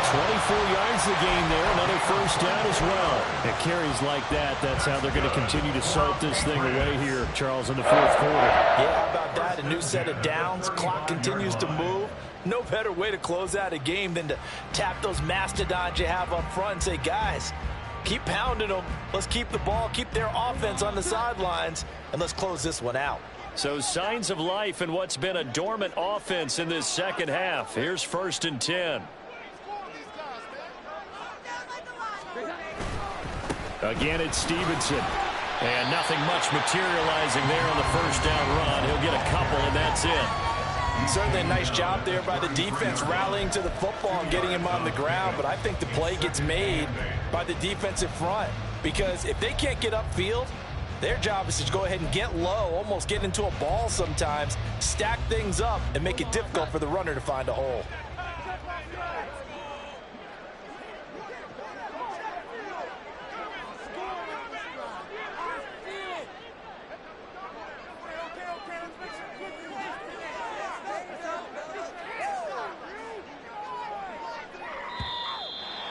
24 yards the game there, another 1st down as well. It carries like that. That's how they're going to continue to salt this thing away here, Charles, in the 4th quarter. Yeah, how about that? A new set of downs. Clock continues to move. No better way to close out a game than to tap those mastodons you have up front and say, guys, keep pounding them. Let's keep the ball, keep their offense on the sidelines, and let's close this one out. So signs of life in what's been a dormant offense in this 2nd half. Here's 1st and 10. Again, it's Stevenson. And nothing much materializing there on the 1st down run. He'll get a couple, and that's it. Certainly a nice job there by the defense rallying to the football and getting him on the ground. But I think the play gets made by the defensive front, because if they can't get upfield, their job is to go ahead and get low, almost get into a ball sometimes, stack things up, and make it difficult for the runner to find a hole.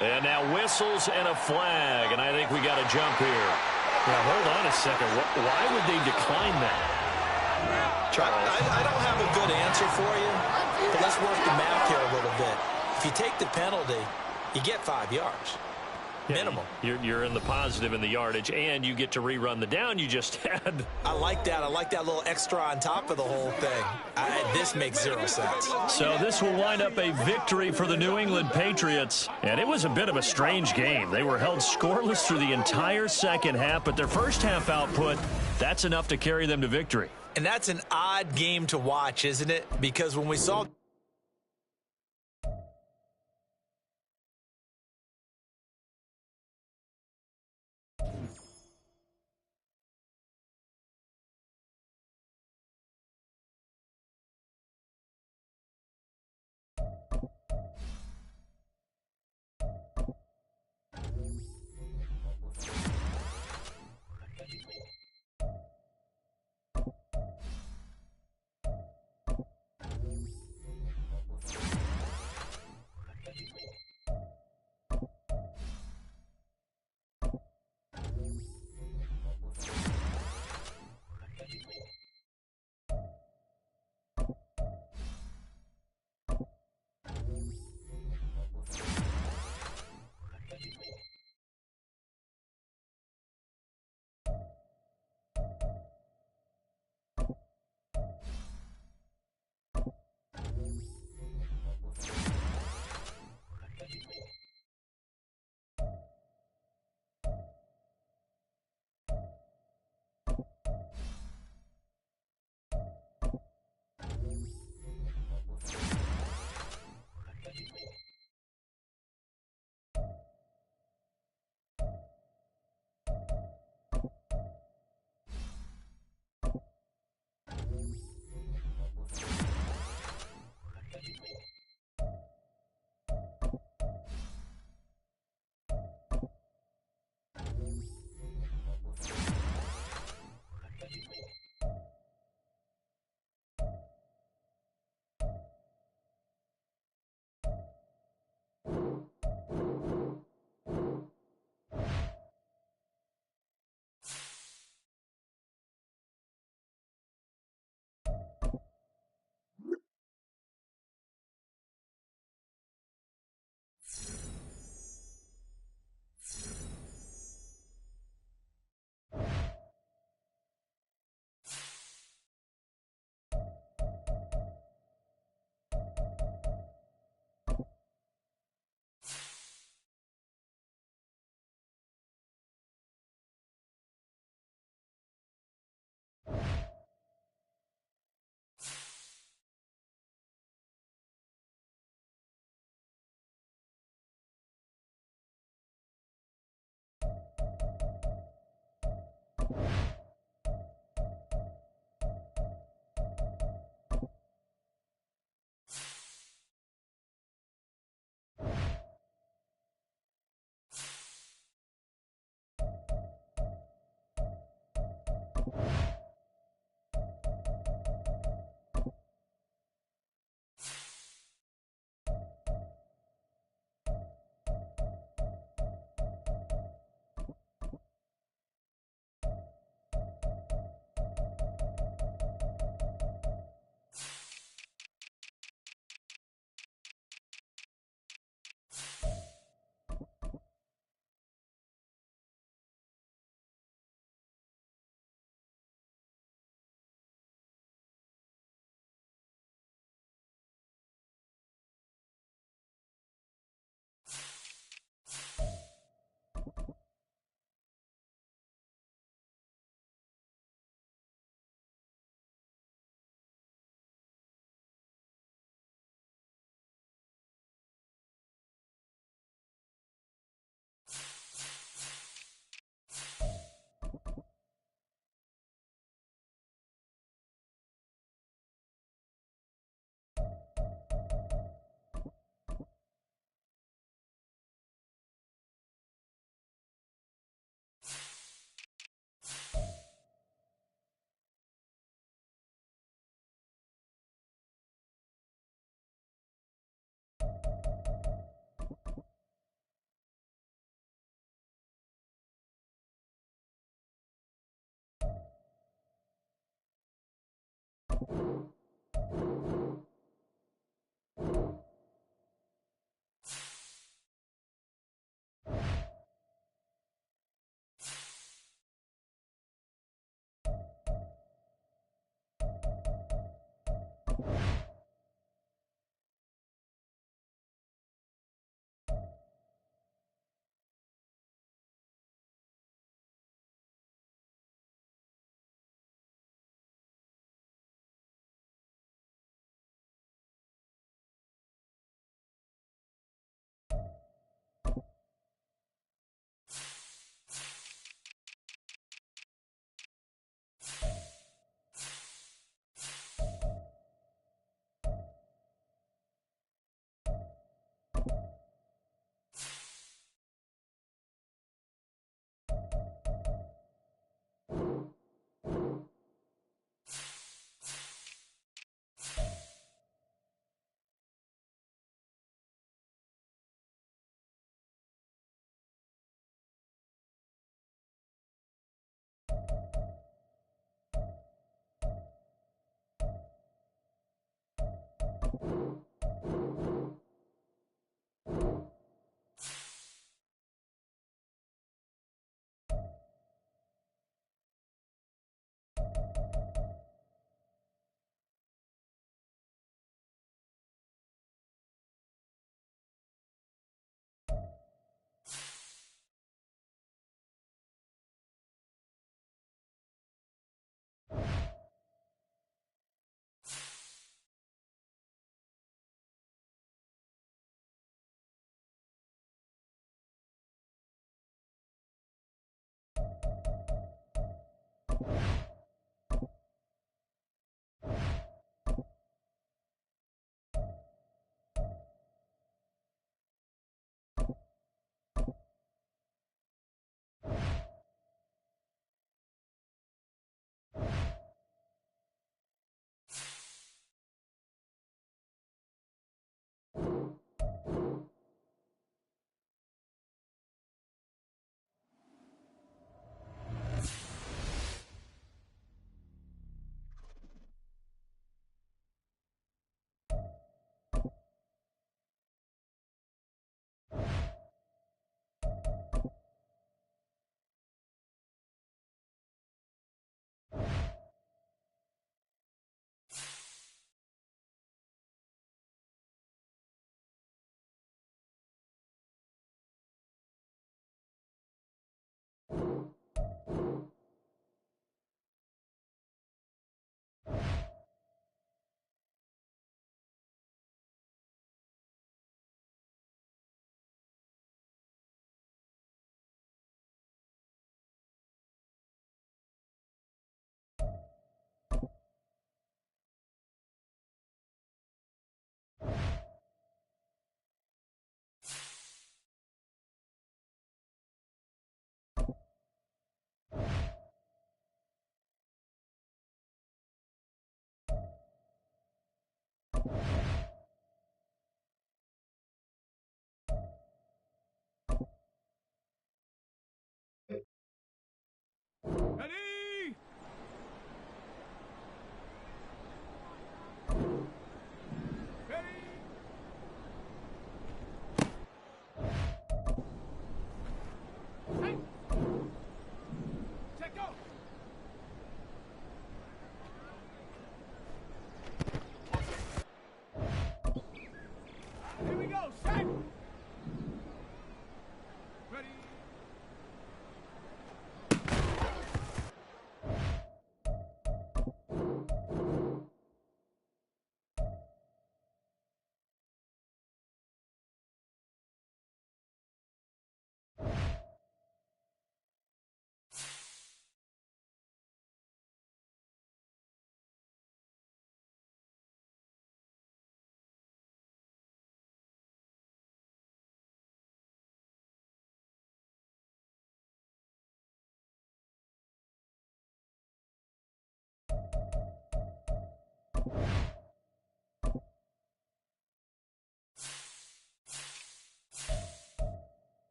And now whistles and a flag, and I think we got a jump here. Now, hold on a second. Why would they decline that? Charles? I don't have a good answer for you, but let's work the math here a little bit. If you take the penalty, you get 5 yards. Minimum. You're in the positive in the yardage, and you get to rerun the down you just had. I like that. I like that little extra on top of the whole thing. This makes 0 sense. So this will wind up a victory for the New England Patriots. And it was a bit of a strange game. They were held scoreless through the entire 2nd half, but their 1st half output, that's enough to carry them to victory. And that's an odd game to watch, isn't it? Because when we saw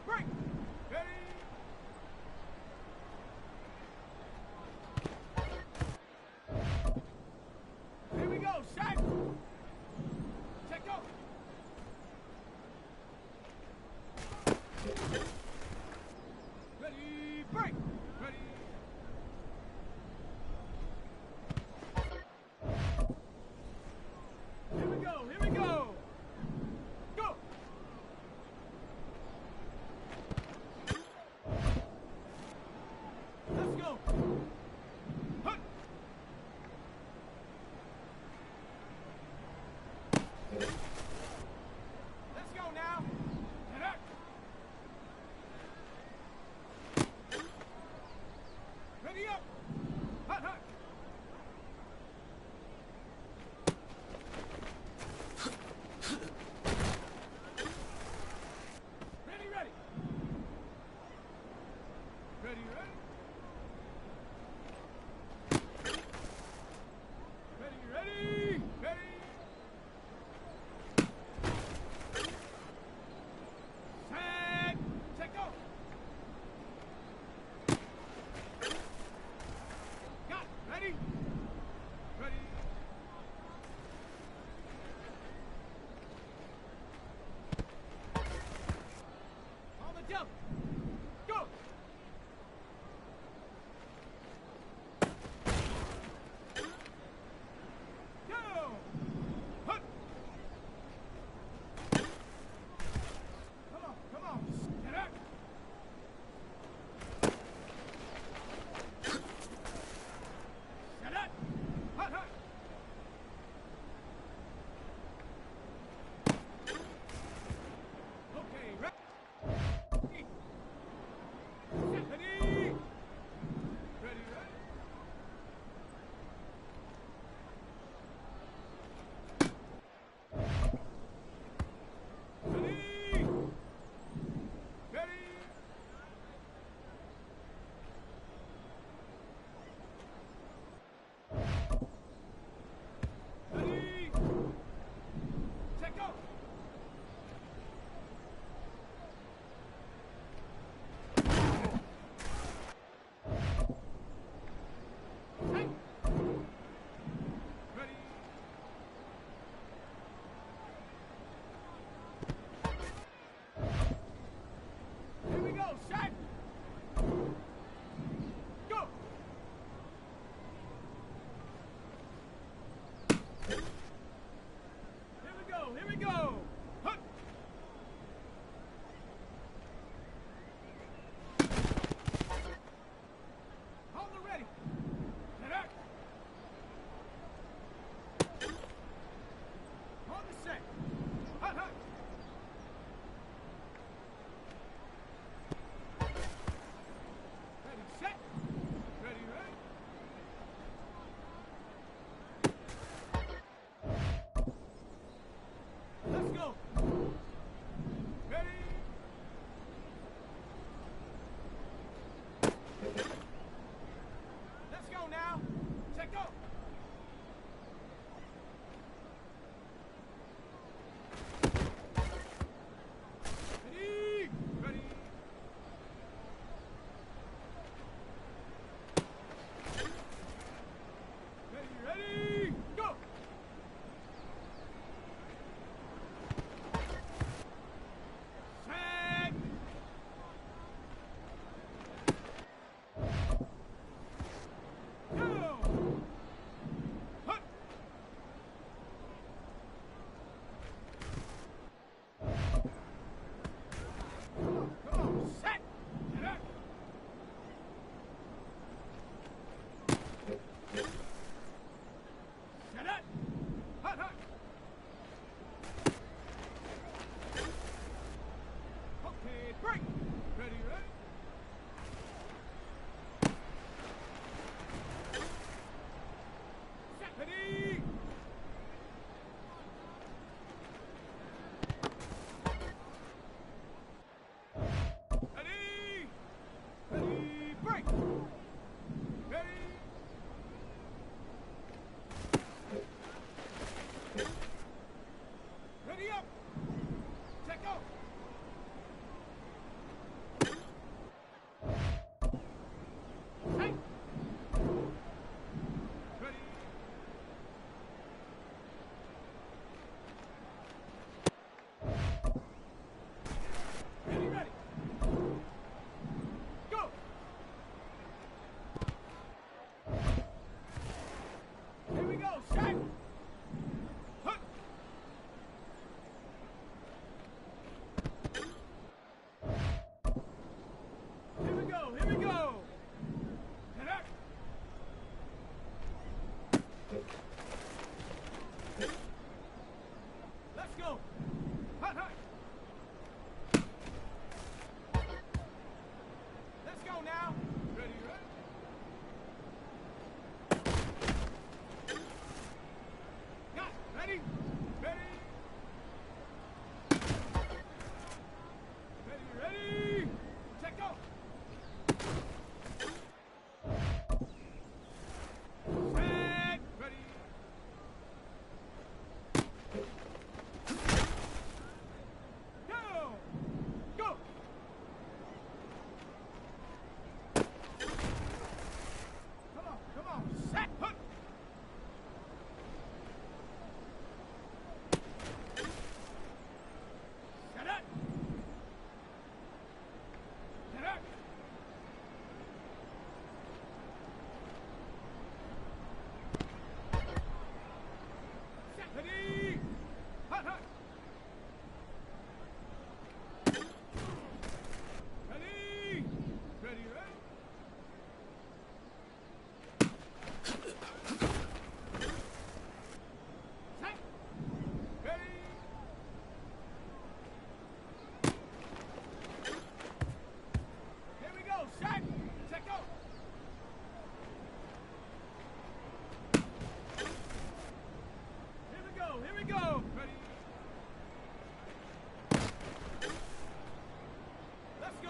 break. Ready. Here we go, shot. Check go. Ready, break. Ready. Here we go, here we go. Go. Let's go. Hut. Let's go now. Get up. Ready up. Hut, hut. Ready, ready. Ready, ready. Ready, ready, ready. Set. Check go. Got it. Ready. Ready. On the jump. Go.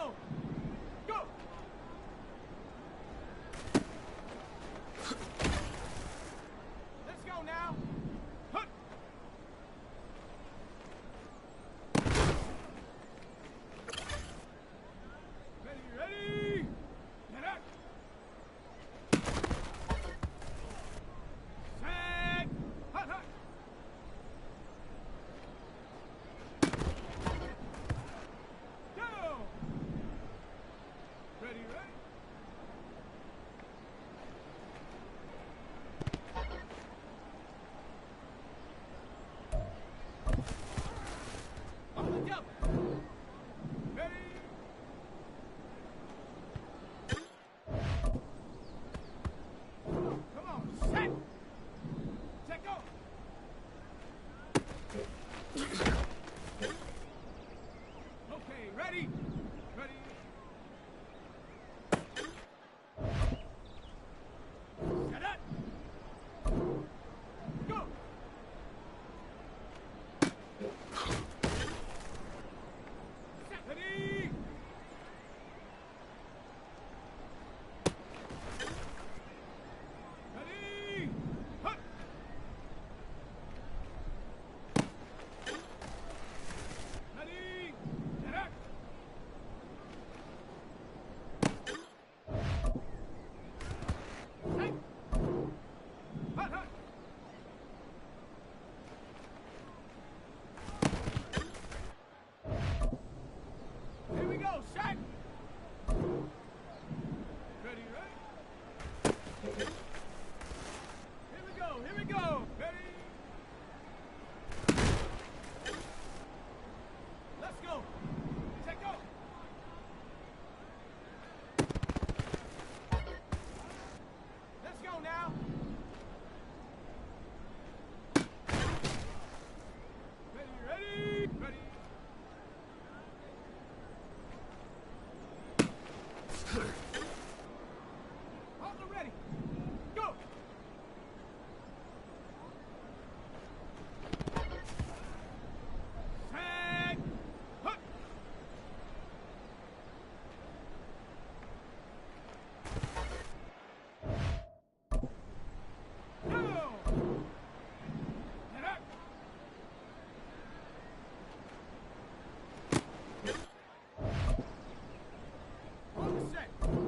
go. Go. Let's go now. Hut. Ready, ready. Get up. Set. Hut, hut. Go. Ready, ready. On the jump. Ready. Come on, set. Check off. Okay, ready. Ready. Set up. Go. Set. Ready. Ready. Hut. Ready. Get up. Set. Hut, hut. Here we go, set. Ready, ready. Here we go, here we go. Ready. Let's go. Take off. Let's go now. Ready, ready, ready. All ready. Go. Set. Hut. Go. Get up. On the set.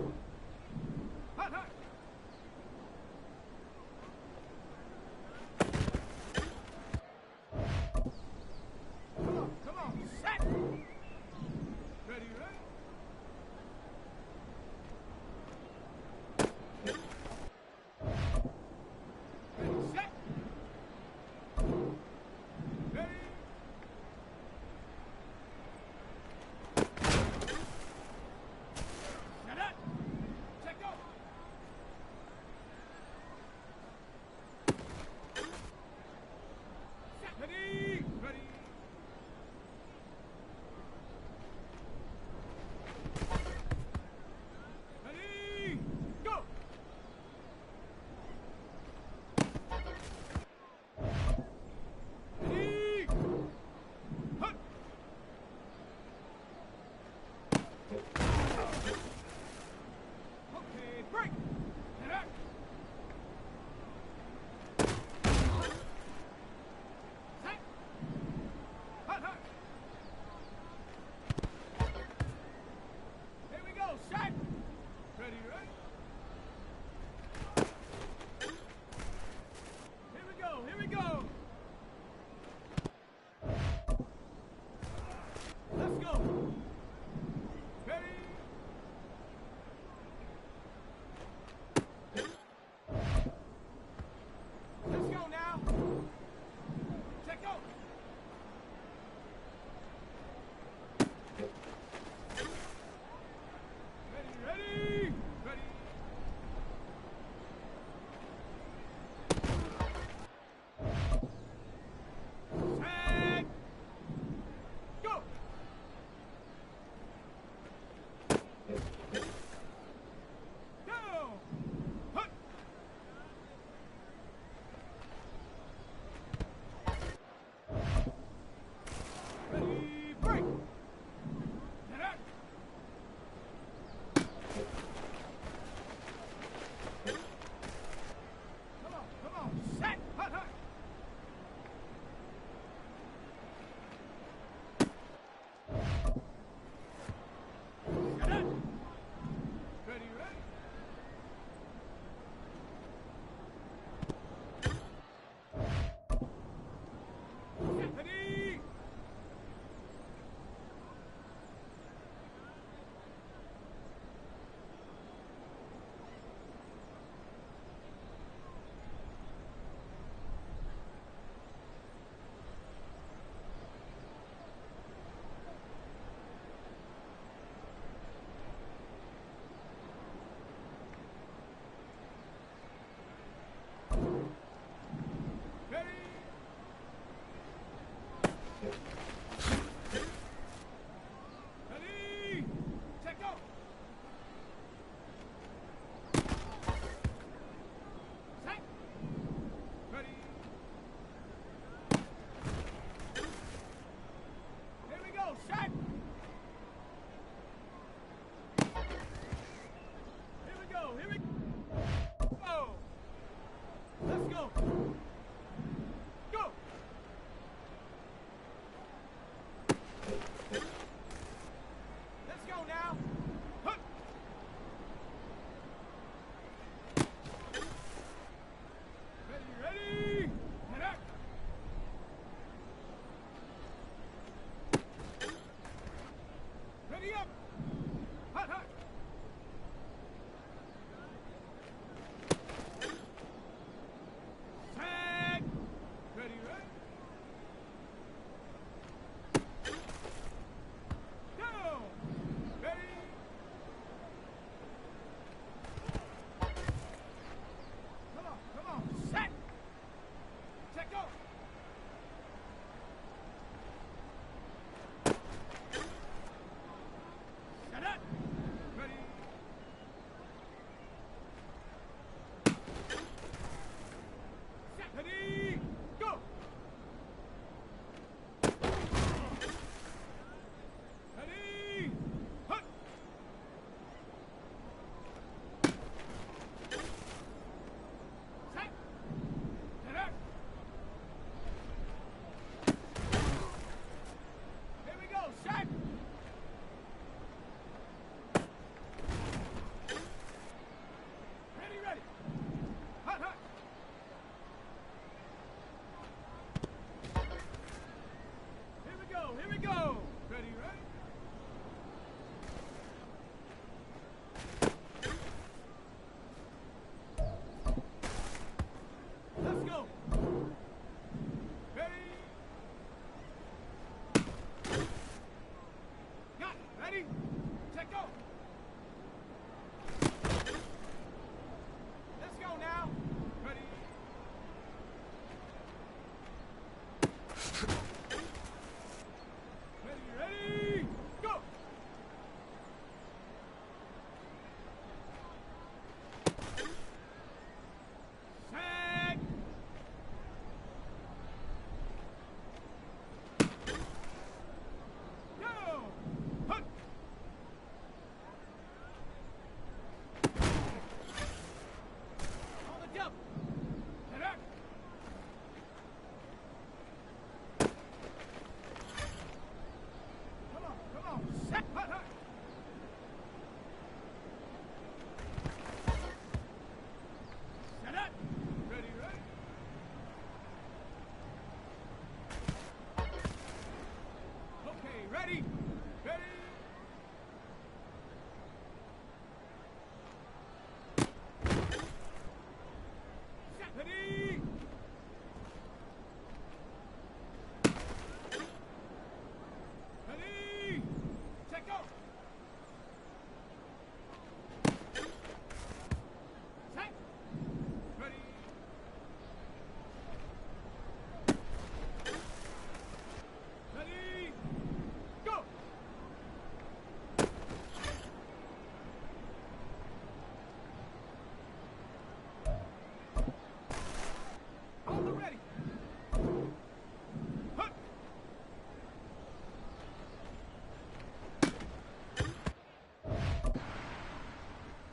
up. Hot, hot. Tag. Ready, right? Go. Ready. Come on. Set. Check go. Set up. Ready. Set. Ready. Go. Ready. Hut. Set. Set up. Here we go. Set. Ready. Hut, hut. Here we go. Ready, right? Let's go. Ready. Got it. Ready? Check go. Let's go now. Ready. Ready, go! Set! Go! Hunt! On the jump! Set up! Come on! Set! Hut, hut! Set up! Ready, right? Okay, ready? Ready? Set! Ready? Ready? Check go! Set! Ready? Ready? Go! On the ready! Hut!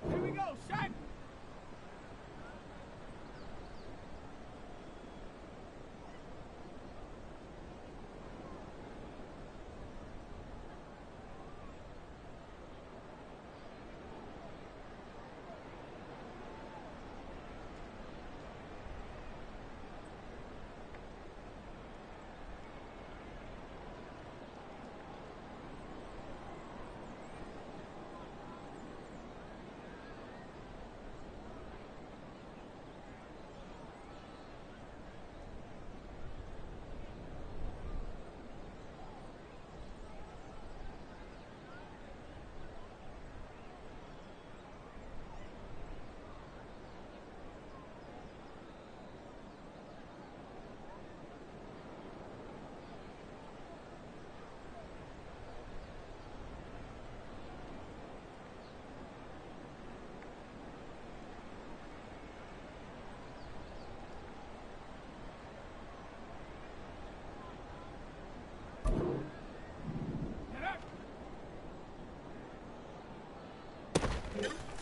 Here we go, set! Get up!